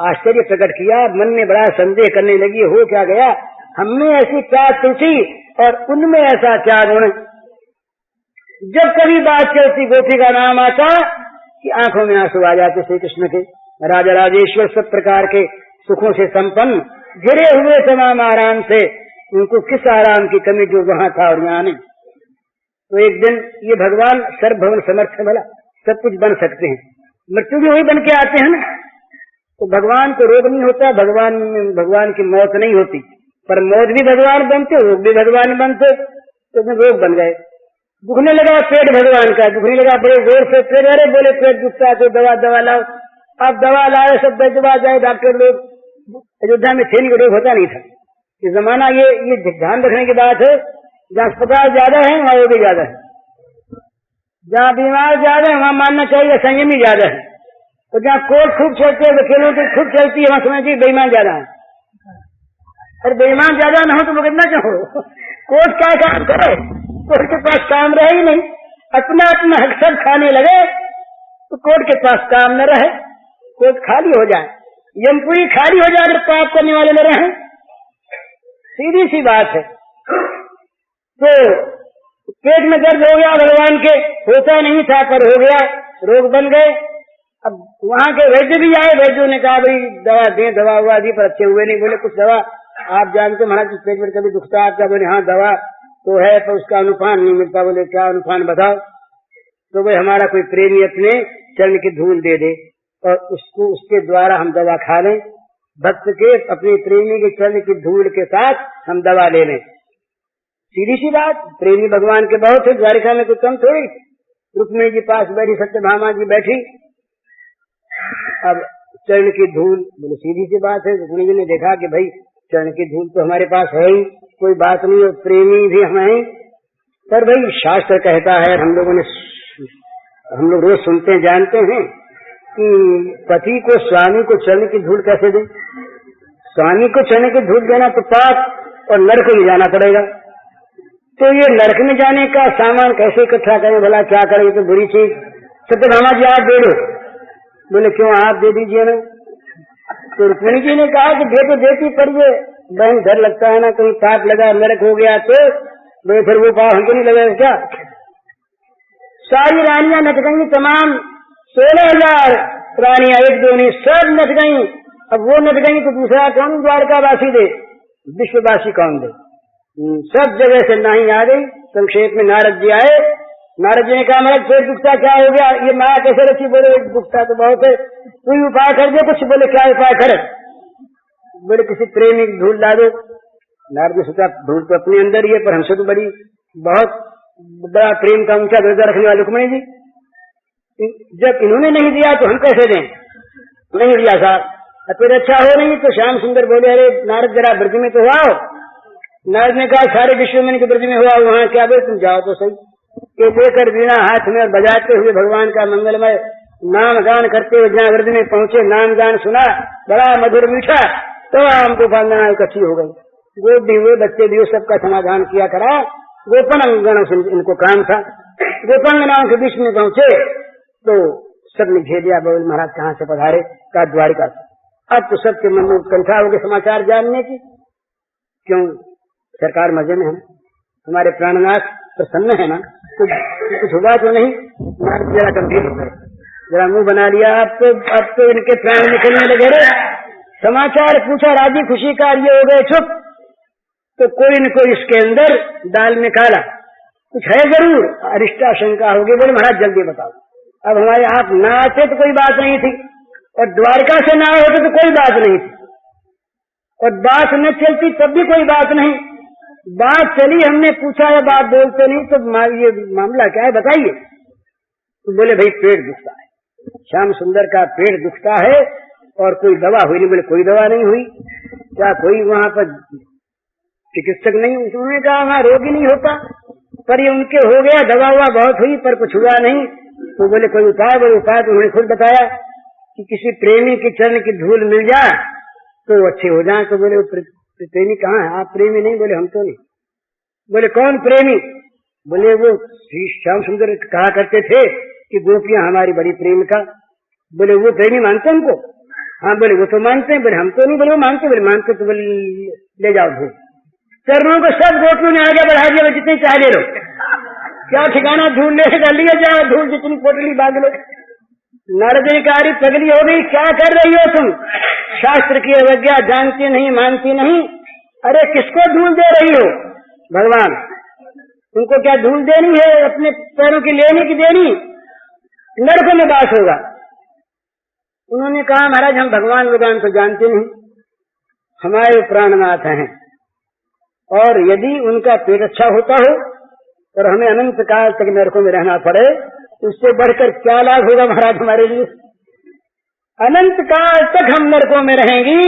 आश्चर्य प्रकट किया, मन में बड़ा संदेह करने लगी, हो क्या गया, हमने ऐसी क्या त्रुटि और उनमें ऐसा क्या गुण। जब कभी बात चलती गोपी का नाम आता कि आंखों में आंसू आ जाते श्री कृष्ण के। राजा राजेश्वर सब प्रकार के सुखों से संपन्न, घिरे हुए तमाम आराम से, उनको किस आराम की कमी जो वहां था और यहाँ नहीं। तो एक दिन ये भगवान सर्वभवन समर्थ है, भला सब कुछ बन सकते हैं, मृत्यु भी वही बन के आते हैं ना। तो भगवान को रोग नहीं होता, भगवान की मौत नहीं होती, प्रमोद भी भगवान बनते, रोग भी भगवान बनते, तो उसमें रोग बन गए। दुखने लगा पेट भगवान का, दुखने लगा बड़े जोर से पेट, अरे बोले पेट दुखता तो दवा लाओ। अब दवा लाए, सब दवा जाए डॉक्टर लोग। अयोध्या में थे नहीं, रोग होता नहीं था। ये जमाना ये ध्यान रखने की बात है, जहाँ अस्पताल ज्यादा है वहाँ रोगी ज्यादा है, जहाँ बीमार ज्यादा है वहाँ मानना चाहिए संयमी ज्यादा है, और जहाँ कोर्ट खूब चलते हैं, वकीलों की खूब चलती है, वहाँ समझिए बेईमान ज्यादा है। और बेईमान ज्यादा न हो तो भुगतना क्या हो? कोर्ट क्या काम करे? कोर्ट के पास काम रहे ही नहीं, अपना अपना हक सब खाने लगे तो कोर्ट के पास काम न रहे, कोर्ट खाली हो जाए, यमपुरी खाली हो जाए अगर पाप करने वाले न रहे। सीधी सी बात है। तो पेट में दर्द हो गया भगवान के, होता नहीं था पर हो गया, रोग बन गए। अब वहां के वैद्य भी आए, वैद्यों ने कहा भाई दवा दें, दवा हुआ दी पर अच्छे हुए नहीं। बोले कुछ दवा आप जानते महाराज पेट में कभी दुखता आपका? बोले हाँ दवा तो है पर उसका अनुपान नहीं मिलता। बोले क्या अनुपान बताओ? तो भाई हमारा कोई प्रेमी अपने चरण की धूल दे दे और उसको उसके द्वारा हम दवा खा लें, भक्त के अपने प्रेमी के चरण की धूल के साथ हम दवा ले लें। सीधी सी बात, प्रेमी भगवान के बहुत है, द्वारिका में कोई कम थोड़ी। रुक्मिणी जी पास बैठी, सत्यभामा जी बैठी, अब चरण की धूल, बोले सीधी सी बात है। रुक्मिणी जी ने देखा कि भाई चरण की धूल तो हमारे पास है ही, कोई बात नहीं, और प्रेमी भी हम हैं, पर भाई शास्त्र कहता है, हम लोग रोज सुनते हैं जानते हैं कि पति को स्वामी को चरण की धूल कैसे दे? स्वामी को चरण की धूल देना तो पाप और नरक में जाना पड़ेगा। तो ये नरक में जाने का सामान कैसे इकट्ठा करें? भला क्या करें, ये तो बुरी चीज। सत्यभामा जी आप दे दो। बोले क्यों आप दे दीजिए ना। तो रुक्मिणी जी ने कहा कि दे तो देती पर ये बहन डर लगता है ना, कहीं पाप लगा नरक हो गया तो बोले फिर वो पाप हमको नहीं लगेगा क्या? सारी रानियां नच गई, तमाम 16,000 रानियां, एक दो नहीं सब नच गई। अब वो नच गई तो दूसरा कौन द्वारकावासी दे, विश्ववासी कौन दे? सब जगह से नहीं आ गई। संक्षेप में नारद जी आए, नारद जी ने कहा महाराज पेट दुखता क्या हो गया? ये माया कैसे रखी? बोले दुखता तो बहुत है, कोई उपाय कर दो कुछ। बोले क्या उपाय करे? बोले किसी प्रेमी की धूल ला दो। नारद ने सोचा धूल तो अपने अंदर ही है, पर हमसे तो बड़ी बहुत बड़ा प्रेम का ऊंचा दर्जा रखने वाले रुक्मिणी जी, जब इन्होंने नहीं दिया तो हम कैसे दें? नहीं दिया साहब। फिर अच्छा हो नहीं तो श्याम सुंदर बोले अरे नारद जरा ब्रज में तो हुआ। नारद ने कहा सारे विश्व में ब्रज में हुआ, वहां क्या? बोले तुम जाओ तो सही। के लेकर वीणा हाथ में और बजाते हुए भगवान का मंगलमय नाम गान करते हुए जहाँ ब्रज में पहुंचे, नाम गान सुना, बड़ा मधुर मीठा, तो हमको वंदना इकट्ठी हो गई। गोद भी हुए, बच्चे भी हुए, सबका समाधान किया करा। गोपन से इनको काम था। गोपांगनाओं के बीच में पहुंचे तो सबने घेर दिया। बोल महाराज कहाँ से पधारे? का द्वारिका से। अब तो सबके मन में उत्कंठा हो गई समाचार जानने की। क्यों? सरकार मजे में है ना, हमारे प्राणनाथ प्रसन्न है ना, कुछ हुआ तो नहीं? जरा गंभीर हो गए, जरा मुंह बना लिया। अब तो इनके प्राण निकलने लगे। रे समाचार पूछा राजी खुशी का, ये हो गए चुप। तो कोई न कोई इसके अंदर दाल में काला कुछ है जरूर, अरिष्टा शंका होगी। बोले महाराज जल्दी बताओ। अब हमारे आप ना आते तो कोई बात नहीं थी, और द्वारका से ना होते तो कोई बात नहीं थी, और बात न चलती तब भी कोई बात नहीं। बात चली, हमने पूछा या बात बोलते नहीं तो ये मामला क्या है बताइए। तो बोले भाई पेट दुखता है, श्याम सुंदर का पेट दुखता है और कोई दवा हुई नहीं। बोले कोई दवा नहीं हुई? क्या कोई वहां पर चिकित्सक नहीं? उन्होंने कहा वहां रोग ही नहीं होता, पर ये उनके हो गया, दवा हुआ बहुत हुई पर कुछ हुआ नहीं। तो बोले कोई उपाय? बोले उपाय तो उन्होंने खुद बताया कि किसी प्रेमी के चरण की धूल मिल जाए तो अच्छे हो जाए। तो बोले प्रेमी कहाँ है? आप प्रेमी नहीं? बोले हम तो नहीं। बोले कौन प्रेमी? बोले वो श्री श्याम सुंदर कहा करते थे कि गोपियां हमारी बड़ी प्रेमिका। बोले वो प्रेमी मानते हमको? हाँ। बोले वो तो मानते हैं। बोले हम तो नहीं। बोले वो मानते? बोले मानते तो बोले ले जाओ धूल। चरणों को सब गोपियों ने आगे बढ़ा दिया, जितने चाह ले लो, क्या ठिकाना धूल लेगा, लिए जाओ धूल, जितनी पोटली बांध लो। नारद ने कहा पगली हो गई, क्या कर रही हो तुम? शास्त्र की अवज्ञा जानती नहीं, मानती नहीं। अरे किसको धूल दे रही हो? भगवान तुमको क्या धूल देनी है? अपने पैरों की लेने की देनी? नरक में बास होगा। उन्होंने कहा महाराज हम भगवान भगवान तो जानते नहीं, हमारे प्राणनाथ हैं, और यदि उनका पेट अच्छा होता हो और हमें अनंत काल तक नरकों में रहना पड़े, उससे बढ़कर क्या लाभ होगा महाराज हमारे लिए? अनंत काल तक हम नरकों में रहेंगी,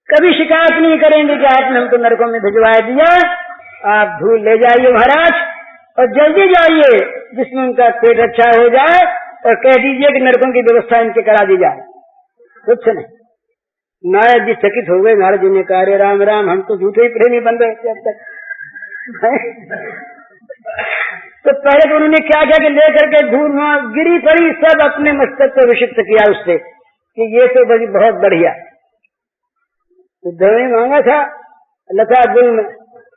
कभी शिकायत नहीं करेंगे कि आपने हमको नरकों में भिजवा दिया। आप धूल ले जाइए महाराज, और जल्दी जाइए जिसमें उनका पेट अच्छा हो जाए, और कह दीजिए कि नरकों की व्यवस्था इनके करा दी जाए। कुछ नहीं। नारद जी चकित हो गए। नारद जी ने कहा, अरे राम राम, हम तो झूठे ही प्रेमी बन रहे थे अब तक। तो पहले तो उन्होंने क्या किया कि लेकर के धूल वहां गिरी पड़ी, सब अपने मस्तक को अभिषिक्त किया उससे कि ये तो बड़ी बहुत बढ़िया। उद्धव ने मांगा था लता गुल में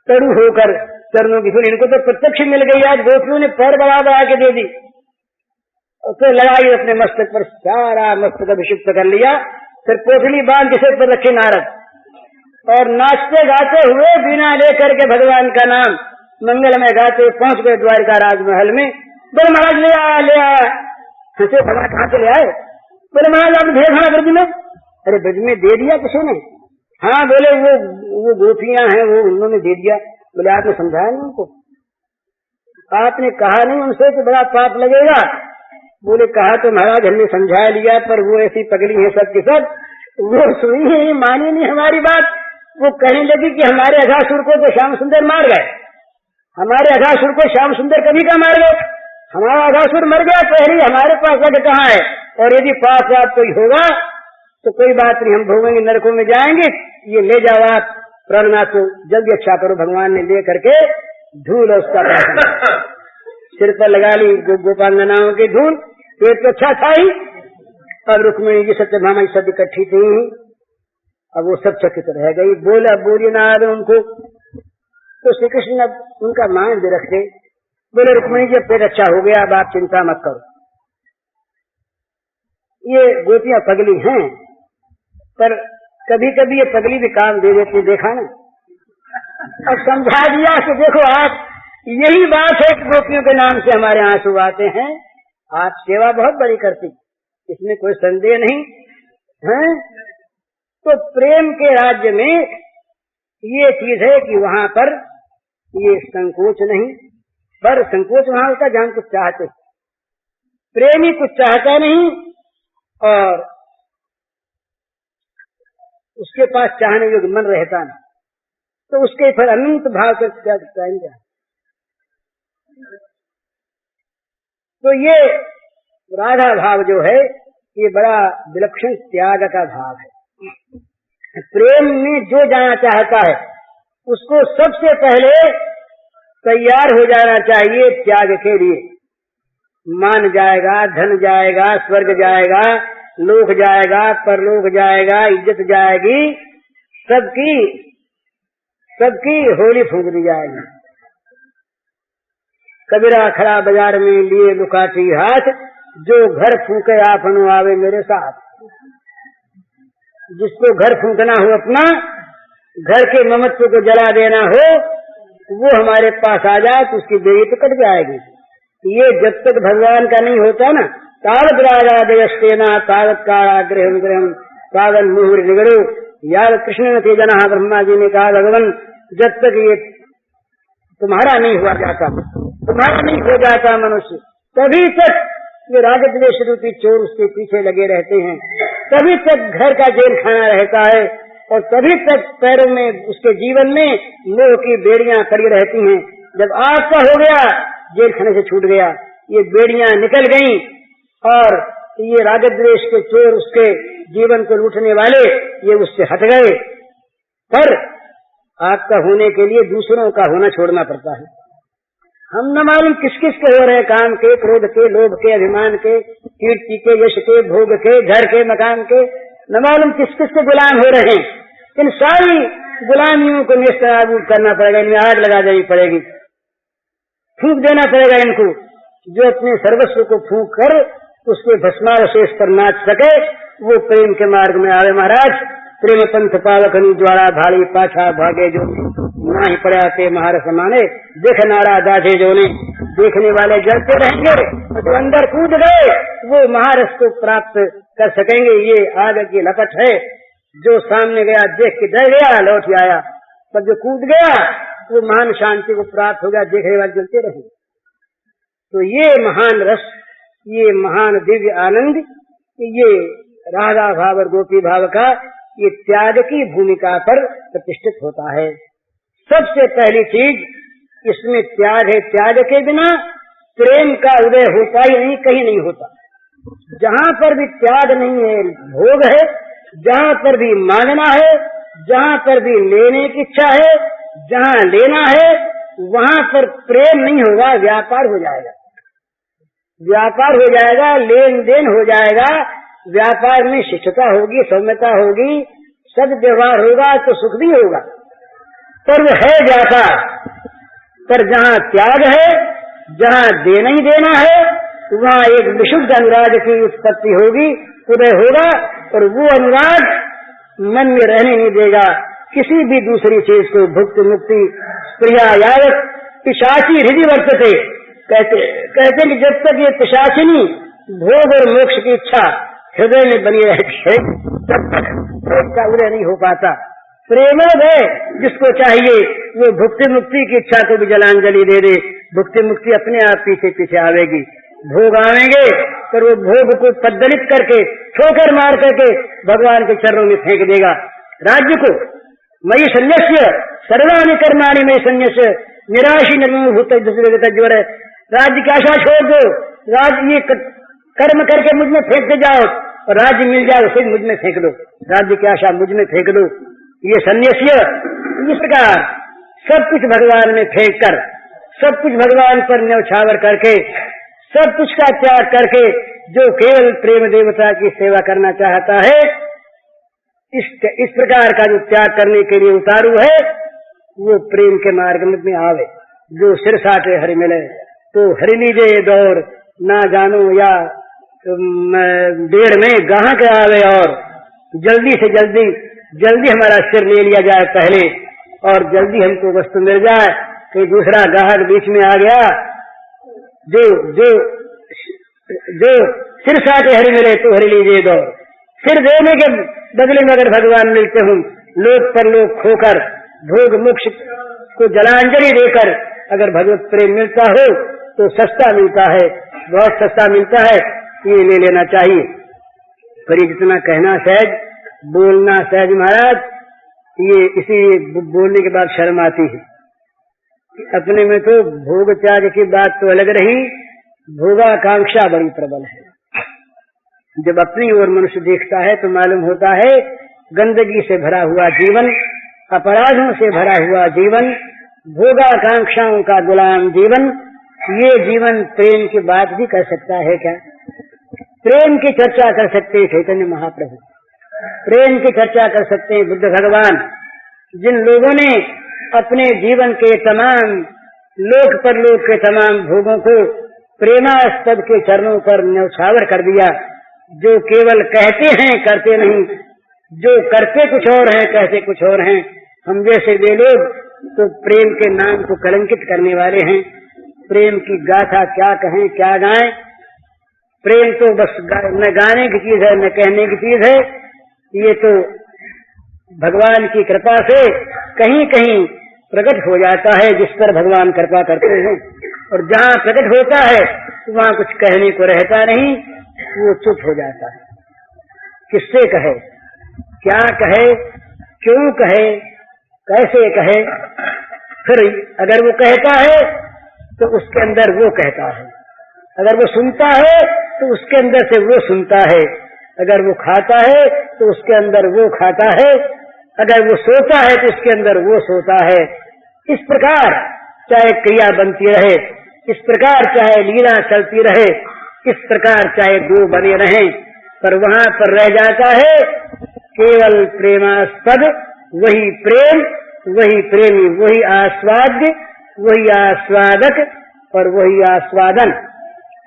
तड़ू होकर चरणों की धूल, इनको तो प्रत्यक्ष मिल गई। आज गोपियों ने पैर बढ़ा बढ़ा के दे दी, और तो लगाई अपने मस्तक पर, सारा मस्तक अभिषिक्त कर लिया। फिर पोटली बांध के सिर पर रखे नारद, और नाचते गाते हुए बिना लेकर के भगवान का नाम मंगलमय गाते पहुंच गए द्वारिका राजमहल में। बोले महाराज ले आया ले आया। हंसे भगवान कहाँ से ले आए? बोले महाराज आप भेज हाँ ब्रज में। अरे ब्रज में दे दिया किसी ने? हाँ। बोले वो गोपियां हैं, वो उन्होंने दे दिया। बोले आपने समझाया नहीं उनको? आपने कहा नहीं उनसे कि बड़ा पाप लगेगा? बोले कहा तो महाराज हमने समझा लिया, पर वो ऐसी पगली है सब के सब, वो सुनी है, मानी नहीं हमारी बात। वो कहने लगी कि हमारे अघासुर को तो श्याम सुंदर मार गए, हमारे अघासुर को श्याम सुंदर कभी का मार गए, हमारा अघासुर मर गया, पहले हमारे पास अब कहाँ है? और यदि पाप आप कोई होगा तो कोई बात नहीं, हम भोगेंगे, नरकों में जाएंगे। ये ले जाओ आप प्राणनाथ को, जल्दी अच्छा करो। भगवान ने ले करके धूल उसका सिर पर लगा ली, गोपाल नाम की धूल। पेट तो अच्छा था ही। अब रुक्मिणी जी सत्यभामा सब इकट्ठी थी, अब वो सब चकित रह गई। बोला बोलिए नारद उनको। तो श्री कृष्ण ने उनका मान दे रखे। बोले रुक्मिणी जी पेट अच्छा हो गया, अब आप चिंता मत करो। ये गोपियां पगली हैं, पर कभी कभी ये पगली भी काम दे देती, देखा ना। अब समझा दिया कि देखो आप, यही बात है कि गोपियों के नाम से हमारे आंसू आते हैं। आप सेवा बहुत बड़ी करती, इसमें कोई संदेह नहीं है। तो प्रेम के राज्य में ये चीज है कि वहां पर ये संकोच नहीं, पर संकोच वहां होता जहां कुछ चाहते। प्रेमी कुछ चाहता नहीं, और उसके पास चाहने योग्य मन रहता नहीं, तो उसके फिर अनंत भाव से क्या चाहेंगे। तो ये राधा भाव जो है, ये बड़ा विलक्षण त्याग का भाव है। प्रेम में जो जाना चाहता है उसको सबसे पहले तैयार हो जाना चाहिए त्याग के लिए। मान जाएगा, धन जाएगा, स्वर्ग जाएगा, लोक जाएगा, परलोक जाएगा, इज्जत जाएगी, सबकी होली फूंक दी जाएगी। कबीरा खड़ा बाजार में लिए लुकाटी हाथ, जो घर फूके आपनो आवे मेरे साथ। जिसको घर फूकना हो अपना, घर के ममत्व को जला देना हो, वो हमारे पास आ जाए तो उसकी देरी तो कट जाएगी। ये जब तक भगवान का नहीं होता ना, तावत राजादेना तावत काराग्रह विग्रह तावत मुहुर निगड़ो, यार कृष्ण तेजना। ब्रह्मा जी ने कहा भगवान जब तक ये तुम्हारा नहीं हुआ जाता, तुम्हारा नहीं हो जाता मनुष्य, तभी तक ये राजद्वेष रूपी चोर उसके पीछे लगे रहते हैं, तभी तक घर का जेल खाना रहता है, और तभी तक पैरों में उसके जीवन में लोह की बेड़ियां पड़ी रहती हैं। जब आपका हो गया, जेल खाने से छूट गया, ये बेड़ियां निकल गईं, और ये राजद्वेष के चोर उसके जीवन को लूटने वाले ये उससे हट गए। पर आपका होने के लिए दूसरों का होना छोड़ना पड़ता है। हम न मालूम किस किस के हो रहे हैं, काम के, क्रोध के, लोभ के, अभिमान के, कीर्ति के, यश के, भोग के, घर के, मकान के, न मालूम किस किस के गुलाम हो रहे हैं। इन सारी गुलामियों को निस्ताबूद करना पड़ेगा, इनमें आग लगा देनी पड़ेगी, फूंक देना पड़ेगा इनको। जो अपने सर्वस्व को फूंक कर उसके भस्मावशेष पर नाच सके, वो प्रेम के मार्ग में आवे। महाराज प्रेम पंथ पावकनी ज्वाला भाड़ी पाछा भागे जो ना ही पड़े आते महारस माने, देख नारा दाझे जो ने। देखने वाले जलते रहेंगे, जो अंदर कूद गए वो महारस को प्राप्त कर सकेंगे। ये आग की लपट है, जो सामने गया देख के डर गया, लौट आया, पर जो कूद गया वो महान शांति को प्राप्त हो गया, देखने वाले जलते रहे। तो ये महान रस, ये महान दिव्य आनंद, ये राधा भाव और गोपी भाव का ये त्याग की भूमिका पर प्रतिष्ठित होता है। सबसे पहली चीज इसमें त्याग है। त्याग के बिना प्रेम का उदय होता ही नहीं, कहीं नहीं होता। जहाँ पर भी त्याग नहीं है भोग है, जहाँ पर भी मांगना है, जहाँ पर भी लेने की इच्छा है, जहाँ लेना है वहाँ पर प्रेम नहीं होगा, व्यापार हो जाएगा। व्यापार हो जाएगा, लेन देन हो जाएगा। व्यापार में शिष्टता होगी, सौम्यता होगी, सद्व्यवहार होगा तो सुख भी होगा। पर वो है व्यापार। पर जहाँ त्याग है, जहाँ देना ही देना है, वहाँ एक विशुद्ध अनुराग की उत्पत्ति होगी, उदय होगा, और वो अनुराग मन में रहने नहीं देगा किसी भी दूसरी चीज को। भुक्ति मुक्ति प्रिया यावत पिशाची हृदय वर्तते, कहते कि जब तक ये पिशाचिनी भोग और मोक्ष की इच्छा हृदय में बनी रहती है तब तक इसका उदय नहीं हो पाता। प्रेमोद है जिसको चाहिए वो भुक्ति मुक्ति की इच्छा को भी जलांजलि दे दे, भुक्ति मुक्ति अपने आप पीछे पीछे आवेगी। भोग आवेंगे पर वो भोग को पद्दलित करके, ठोकर मार करके भगवान के चरणों में फेंक देगा। राज्य को मयि संन्यस्य सर्वाणि कर्माणि मयि संन्यस्य निराशी निर्मूभूत ज्वर, राज्य की आशा छोड़ दो, राज्य ये कर्म करके मुझ में फेंकते जाओ और राज्य मिल जाए उसे मुझ में फेंक दो, राज्य की आशा मुझ में फेंक दो। ये संन्यास्य इस प्रकार सब कुछ भगवान में फेंक कर, सब कुछ भगवान पर न्यौछावर करके, सब कुछ का त्याग करके जो केवल प्रेम देवता की सेवा करना चाहता है, इस प्रकार का जो त्याग करने के लिए उतारू है वो प्रेम के मार्ग में आवे। जो सिर साटे हरि मिले तो हरि लीजे दौर, ना जानो या देर में गाहक आवे, और जल्दी से जल्दी हमारा सिर ले लिया जाए पहले, और जल्दी हमको वस्तु मिल जाए। कोई दूसरा ग्राहक बीच में आ गया, जो जो जो सिर साटे हरि मिले तो हरि लीजिए दौर। सिर देने के बदले में अगर भगवान मिलते हूँ, लोक पर लोक खोकर भोग मोक्ष को जलांजलि देकर अगर भगवत प्रेम मिलता हो तो सस्ता मिलता है, बहुत सस्ता मिलता है, ये ले लेना चाहिए। पर जितना कहना सहज, बोलना सहज महाराज, ये इसी बोलने के बाद शर्म आती है। अपने में तो भोग त्याग की बात तो अलग रही, भोगाकांक्षा बड़ी प्रबल है। जब अपनी ओर मनुष्य देखता है तो मालूम होता है गंदगी से भरा हुआ जीवन, अपराधों से भरा हुआ जीवन, भोगाकांक्षाओं का गुलाम जीवन, ये जीवन प्रेम की बात भी कर सकता है क्या? प्रेम की चर्चा कर सकते हैं चैतन्य महाप्रभु, प्रेम की चर्चा कर सकते हैं बुद्ध भगवान। जिन लोगों ने अपने जीवन के तमाम लोक परलोक के तमाम भोगों को प्रेमास्पद के चरणों पर न्यौछावर कर दिया, जो केवल कहते हैं करते नहीं, जो करते कुछ और हैं कहते कुछ और हैं, हम जैसे वे लोग तो प्रेम के नाम को कलंकित करने वाले हैं। प्रेम की गाथा क्या कहें क्या गाएं, प्रेम तो बस न गाने की चीज है न कहने की चीज है। ये तो भगवान की कृपा से कहीं कहीं प्रकट हो जाता है, जिस पर भगवान कृपा करते हैं, और जहाँ प्रकट होता है वहाँ कुछ कहने को रहता नहीं, वो चुप हो जाता है। किससे कहे, क्या कहे, क्यों कहे, कैसे कहे? फिर अगर वो कहता है तो उसके अंदर वो कहता है, अगर वो सुनता है तो उसके अंदर से वो सुनता है, अगर वो खाता है तो उसके अंदर वो खाता है, अगर वो सोता है तो उसके अंदर वो सोता है। इस प्रकार चाहे क्रिया बनती रहे, इस प्रकार चाहे लीला चलती रहे, इस प्रकार चाहे दो बने रहें, पर वहाँ पर रह जाता है केवल प्रेमास्पद, वही प्रेम, वही प्रेमी, वही आस्वाद्य, वही आस्वादक और वही आस्वादन,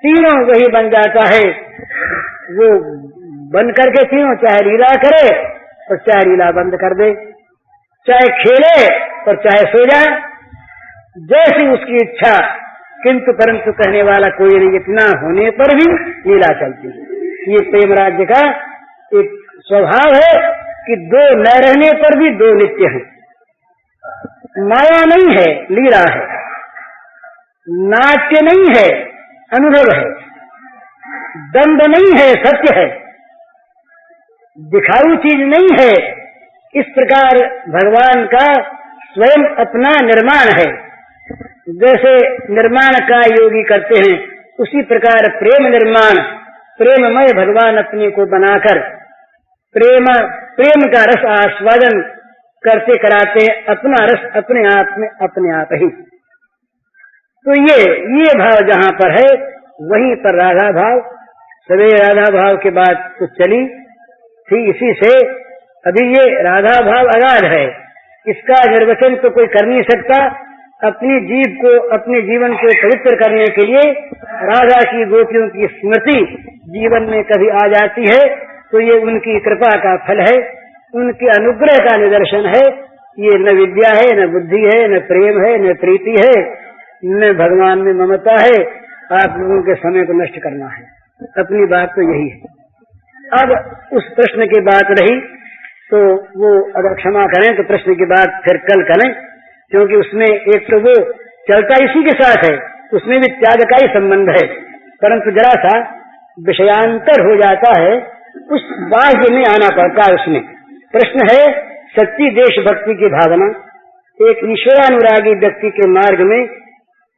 तीनों वही बन जाता है। वो बन करके तीनों चाहे लीला करे और चाहे लीला बंद कर दे, चाहे खेले और चाहे सो जाए, जैसी उसकी इच्छा, किंतु परंतु कहने वाला कोई नहीं। इतना होने पर भी लीला चलती है। ये प्रेम राज्य का एक स्वभाव है कि दो न रहने पर भी दो नित्य हैं। माया नहीं है, लीला है। नाट्य नहीं है, अनुभव है। दंड नहीं है, सत्य है। दिखाऊ चीज नहीं है। इस प्रकार भगवान का स्वयं अपना निर्माण है। जैसे निर्माण का योगी करते हैं, उसी प्रकार प्रेम निर्माण, प्रेममय भगवान अपने को बनाकर प्रेम का रस आस्वादन करते कराते अपना रस अपने आप ही। तो ये भाव जहाँ पर है, वहीं पर राधा भाव, सवेरे राधा भाव के बाद तो चली थी। इसी से अभी ये राधा भाव अगाध है। इसका निर्वचन तो कोई कर नहीं सकता। अपनी जीव को, अपने जीवन को पवित्र करने के लिए राधा की गोपियों की स्मृति जीवन में कभी आ जाती है, तो ये उनकी कृपा का फल है, उनके अनुग्रह का निदर्शन है। ये न विद्या है, न बुद्धि है, न प्रेम है, न प्रीति है, न भगवान में ममता है। आप लोगों के समय को नष्ट करना है। अपनी बात तो यही है। अब उस प्रश्न की बात रही, तो वो अगर क्षमा करें तो प्रश्न की बात फिर कल करें, क्योंकि उसमें एक तो वो चलता इसी के साथ है, उसमें भी त्याग का ही संबंध है, परंतु जरा सा विषयांतर हो जाता है, उस बाह्य में आना पड़ता है। उसमें प्रश्न है सच्ची देशभक्ति की भावना एक ईश्वरानुरागी व्यक्ति के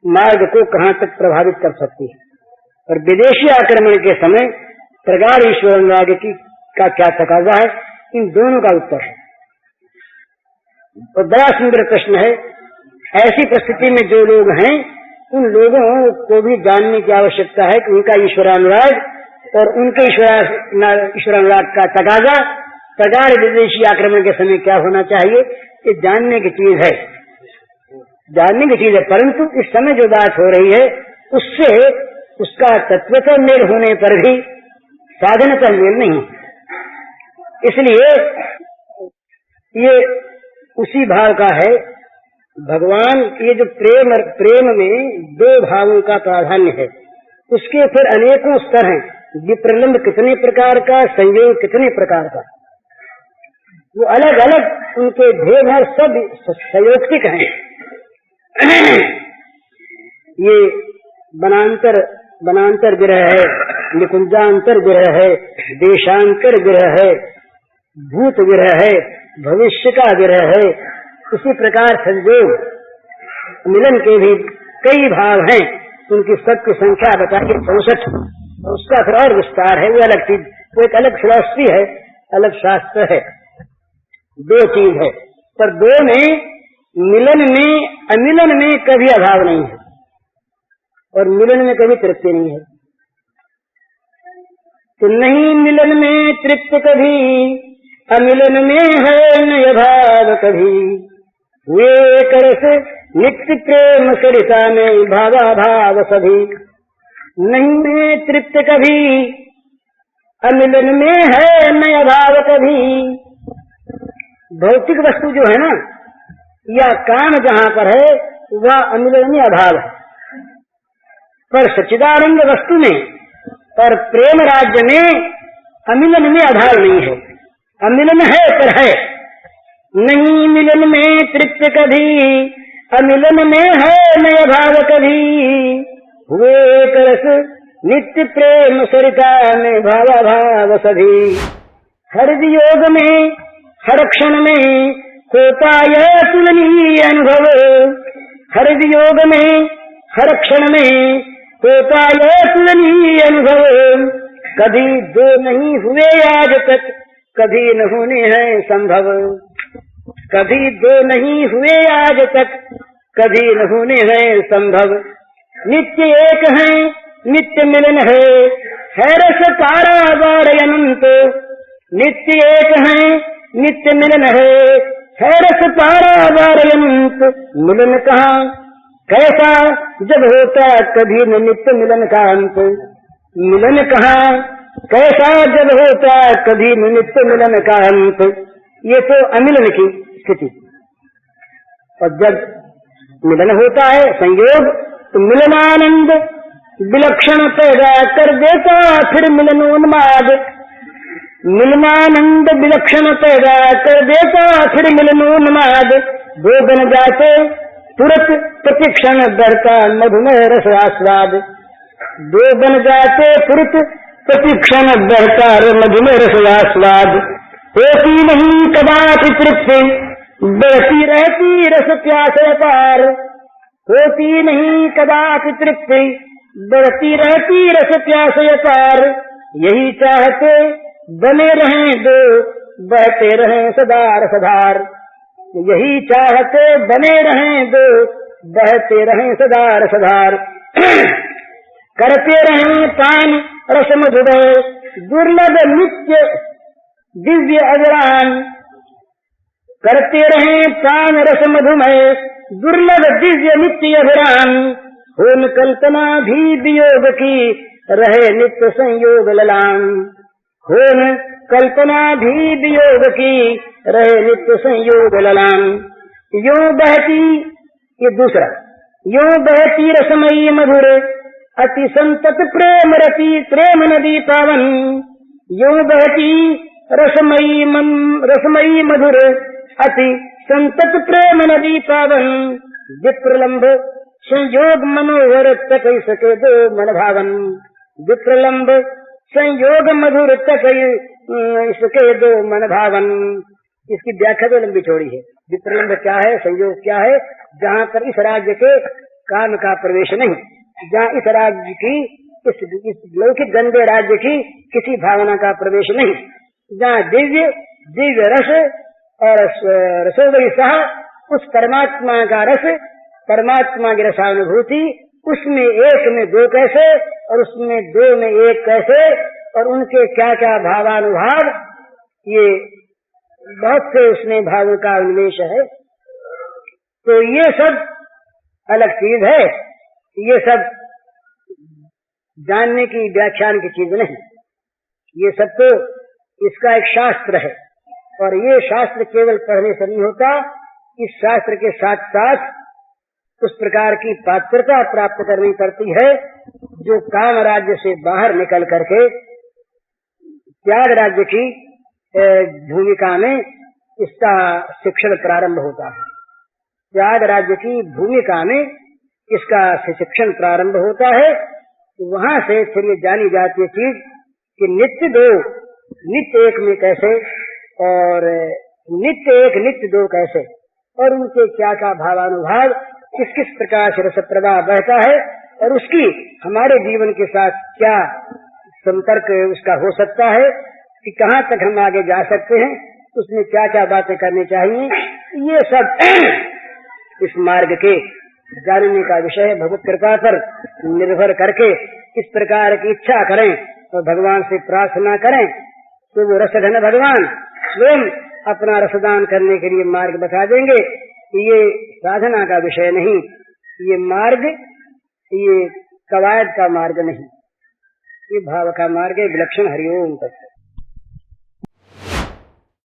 मार्ग को कहाँ तक प्रभावित कर सकती है, और विदेशी आक्रमण के समय प्रगाढ़ ईश्वरानुराग का क्या तकाजा है, इन दोनों का उत्तर है। और बड़ा सुंदर प्रश्न है। ऐसी परिस्थिति में जो लोग हैं, उन लोगों को भी जानने की आवश्यकता है कि उनका ईश्वरानुराग और उनके ईश्वरानुराग का तकाजा प्रगाढ़ विदेशी आक्रमण के समय क्या होना चाहिए, ये जानने की चीज है, जानने की चीज है। परंतु इस समय जो बात हो रही है, उससे उसका तत्वतः मेल होने पर भी साधनतः मेल नहीं। इसलिए ये उसी भाव का है। भगवान ये जो प्रेम में दो भावों का प्राधान्य है, उसके फिर अनेकों स्तर हैं। विप्रलंब कितने प्रकार का, संयोग कितने प्रकार का, वो अलग अलग उनके भेद हैं, सब संयोक्तिक हैं। ये बनांतर विरह है, निकुंजांतर विरह है, देशांतर विरह है, भूत विरह है, भविष्य का विरह है। इसी प्रकार संयोग मिलन के भी कई भाव हैं, उनकी सबकी संख्या बताइए 64। उसका फिर और विस्तार है, वो अलग चीज, वो एक अलग फिलॉसफी है, अलग शास्त्र है। दो चीज है, पर दो में मिलन में अमिलन में कभी अभाव नहीं है, और मिलन में कभी तृप्ति नहीं है। तो नहीं मिलन में तृप्त कभी, अमिलन में है न अभाव कभी। वे करस नित्य प्रेम सरिता में भावा भाव सभी। नहीं में तृप्त कभी, अमिलन में है न अभाव कभी। भौतिक वस्तु जो है ना, या काम जहाँ पर है, वह अमिलन में अभाव है, पर सच्चिदानंद वस्तु में और प्रेम राज्य में अमिलन में अभाव नहीं है। अमिलन है पर है नहीं, मिलन में तृप्त कभी, अमिलन में है न अभाव कभी। हुए तरस नित्य प्रेम सरिता में भावा भाव सभी। हर वियोग में हर क्षण में होता यह तुलनीय अनुभव। हर वियोग में हर क्षण में होता यह तुलनीय अनुभव। कभी दो नहीं हुए आज तक, कभी न होने हैं संभव। कभी दो नहीं हुए आज तक, कभी न होने हैं संभव। नित्य एक है, नित्य मिलन है रस कारागार अनंत। नित्य एक है, नित्य मिलन है रस कारागार अनंत। मिलन कहाँ कैसा जब होता, कभी न नित्य मिलन का अंत। मिलन कहाँ कैसा जब होता, कभी न नित्य मिलन का अंत। ये तो अमिलन की स्थिति। और जब मिलन होता है संयोग, तो मिलनानंद विलक्षण पैदा कर देता फिर मिलनोन्माद। मिलनानंद विलक्षण पैदा कर देता फिर मिलनोन्माद। दो बन जाते तुरंत प्रतिक्षण बढ़ता मधुमेह रस आस्वाद। दो बन जाते तुरंत प्रतिक्षण बढ़ता मधुमेह रस आस्वाद। होती नहीं कदापि तृप्ति बढ़ती रहती रस प्यास अपार। होती नहीं कदापि तृप्ति बढ़ती रहती रस प्यास अपार। यही चाहते बने रहें दो बहते रहें सदा रसधार। यही चाहते बने रहें दो बहते रहें सदा रसधार। करते रहें पान रस मधुमय दुर्लभ नित्य दिव्य अजरान। करते रहें पान रस मधुमय दुर्लभ दिव्य नित्य अभिराम। होन कल्पना भी वियोग की रहे नित्य संयोग ललाम। होन कल्पना भी वियोग की रहे नित्य संयोग ललाम। यूं बहती, ये दूसरा, यूं बहती रसमयी मधुर अति संतत प्रेम रति प्रेम नदी पावन। यूं बहती रसमयी मधुर अति संतत प्रेम नदी पावन। विप्रलंब संयोग मनोहर तक सके दो मन भावन। विप्रलंब संयोग मधुर तक सके दो मन भावन। इसकी व्याख्या तो लंबी चौड़ी है। विप्रलंब क्या है, संयोग क्या है? जहाँ पर इस राज्य के काम का प्रवेश नहीं, जहाँ इस राज्य की इस लौकिक गंदे राज्य की किसी भावना का प्रवेश नहीं, जहाँ दिव्य रस और रसोदय सह उस परमात्मा का रस, परमात्मा की रसानुभूति, उसमें एक में दो कैसे और उसमें दो में एक कैसे, और उनके क्या क्या भावानुभाव, ये बहुत से उसमें भावों का उन्मेष है। तो ये सब अलग चीज है, ये सब जानने की व्याख्यान की चीज नहीं। ये सब तो इसका एक शास्त्र है, और ये शास्त्र केवल पढ़ने से नहीं होता। इस शास्त्र के साथ साथ उस प्रकार की पात्रता प्राप्त करनी पड़ती है जो काम राज्य से बाहर निकल करके त्याग राज्य की भूमिका में इसका शिक्षण प्रारंभ होता है। त्याग राज्य की भूमिका में इसका शिक्षण प्रारंभ होता है। वहां से फिर ये जानी जाती है चीज कि नित्य दो नित्य एक में कैसे, और नित्य एक नित्य दो कैसे, और उनके क्या क्या भावानुभाव, किस किस प्रकार से रस प्रवाह बहता है, और उसकी हमारे जीवन के साथ क्या संपर्क उसका हो सकता है, कि कहाँ तक हम आगे जा सकते हैं, उसमें क्या क्या बातें करनी चाहिए। ये सब इस मार्ग के जानने का विषय है। भगवत कृपा पर निर्भर करके इस प्रकार की इच्छा करें और भगवान से प्रार्थना करें तो वो रसधन भगवान स्वयं अपना रसदान करने के लिए मार्ग बता देंगे। ये साधना का विषय नहीं, ये मार्ग, ये कवायद का मार्ग नहीं, ये भाव का मार्ग है। विलक्षण हरिओम तत्व।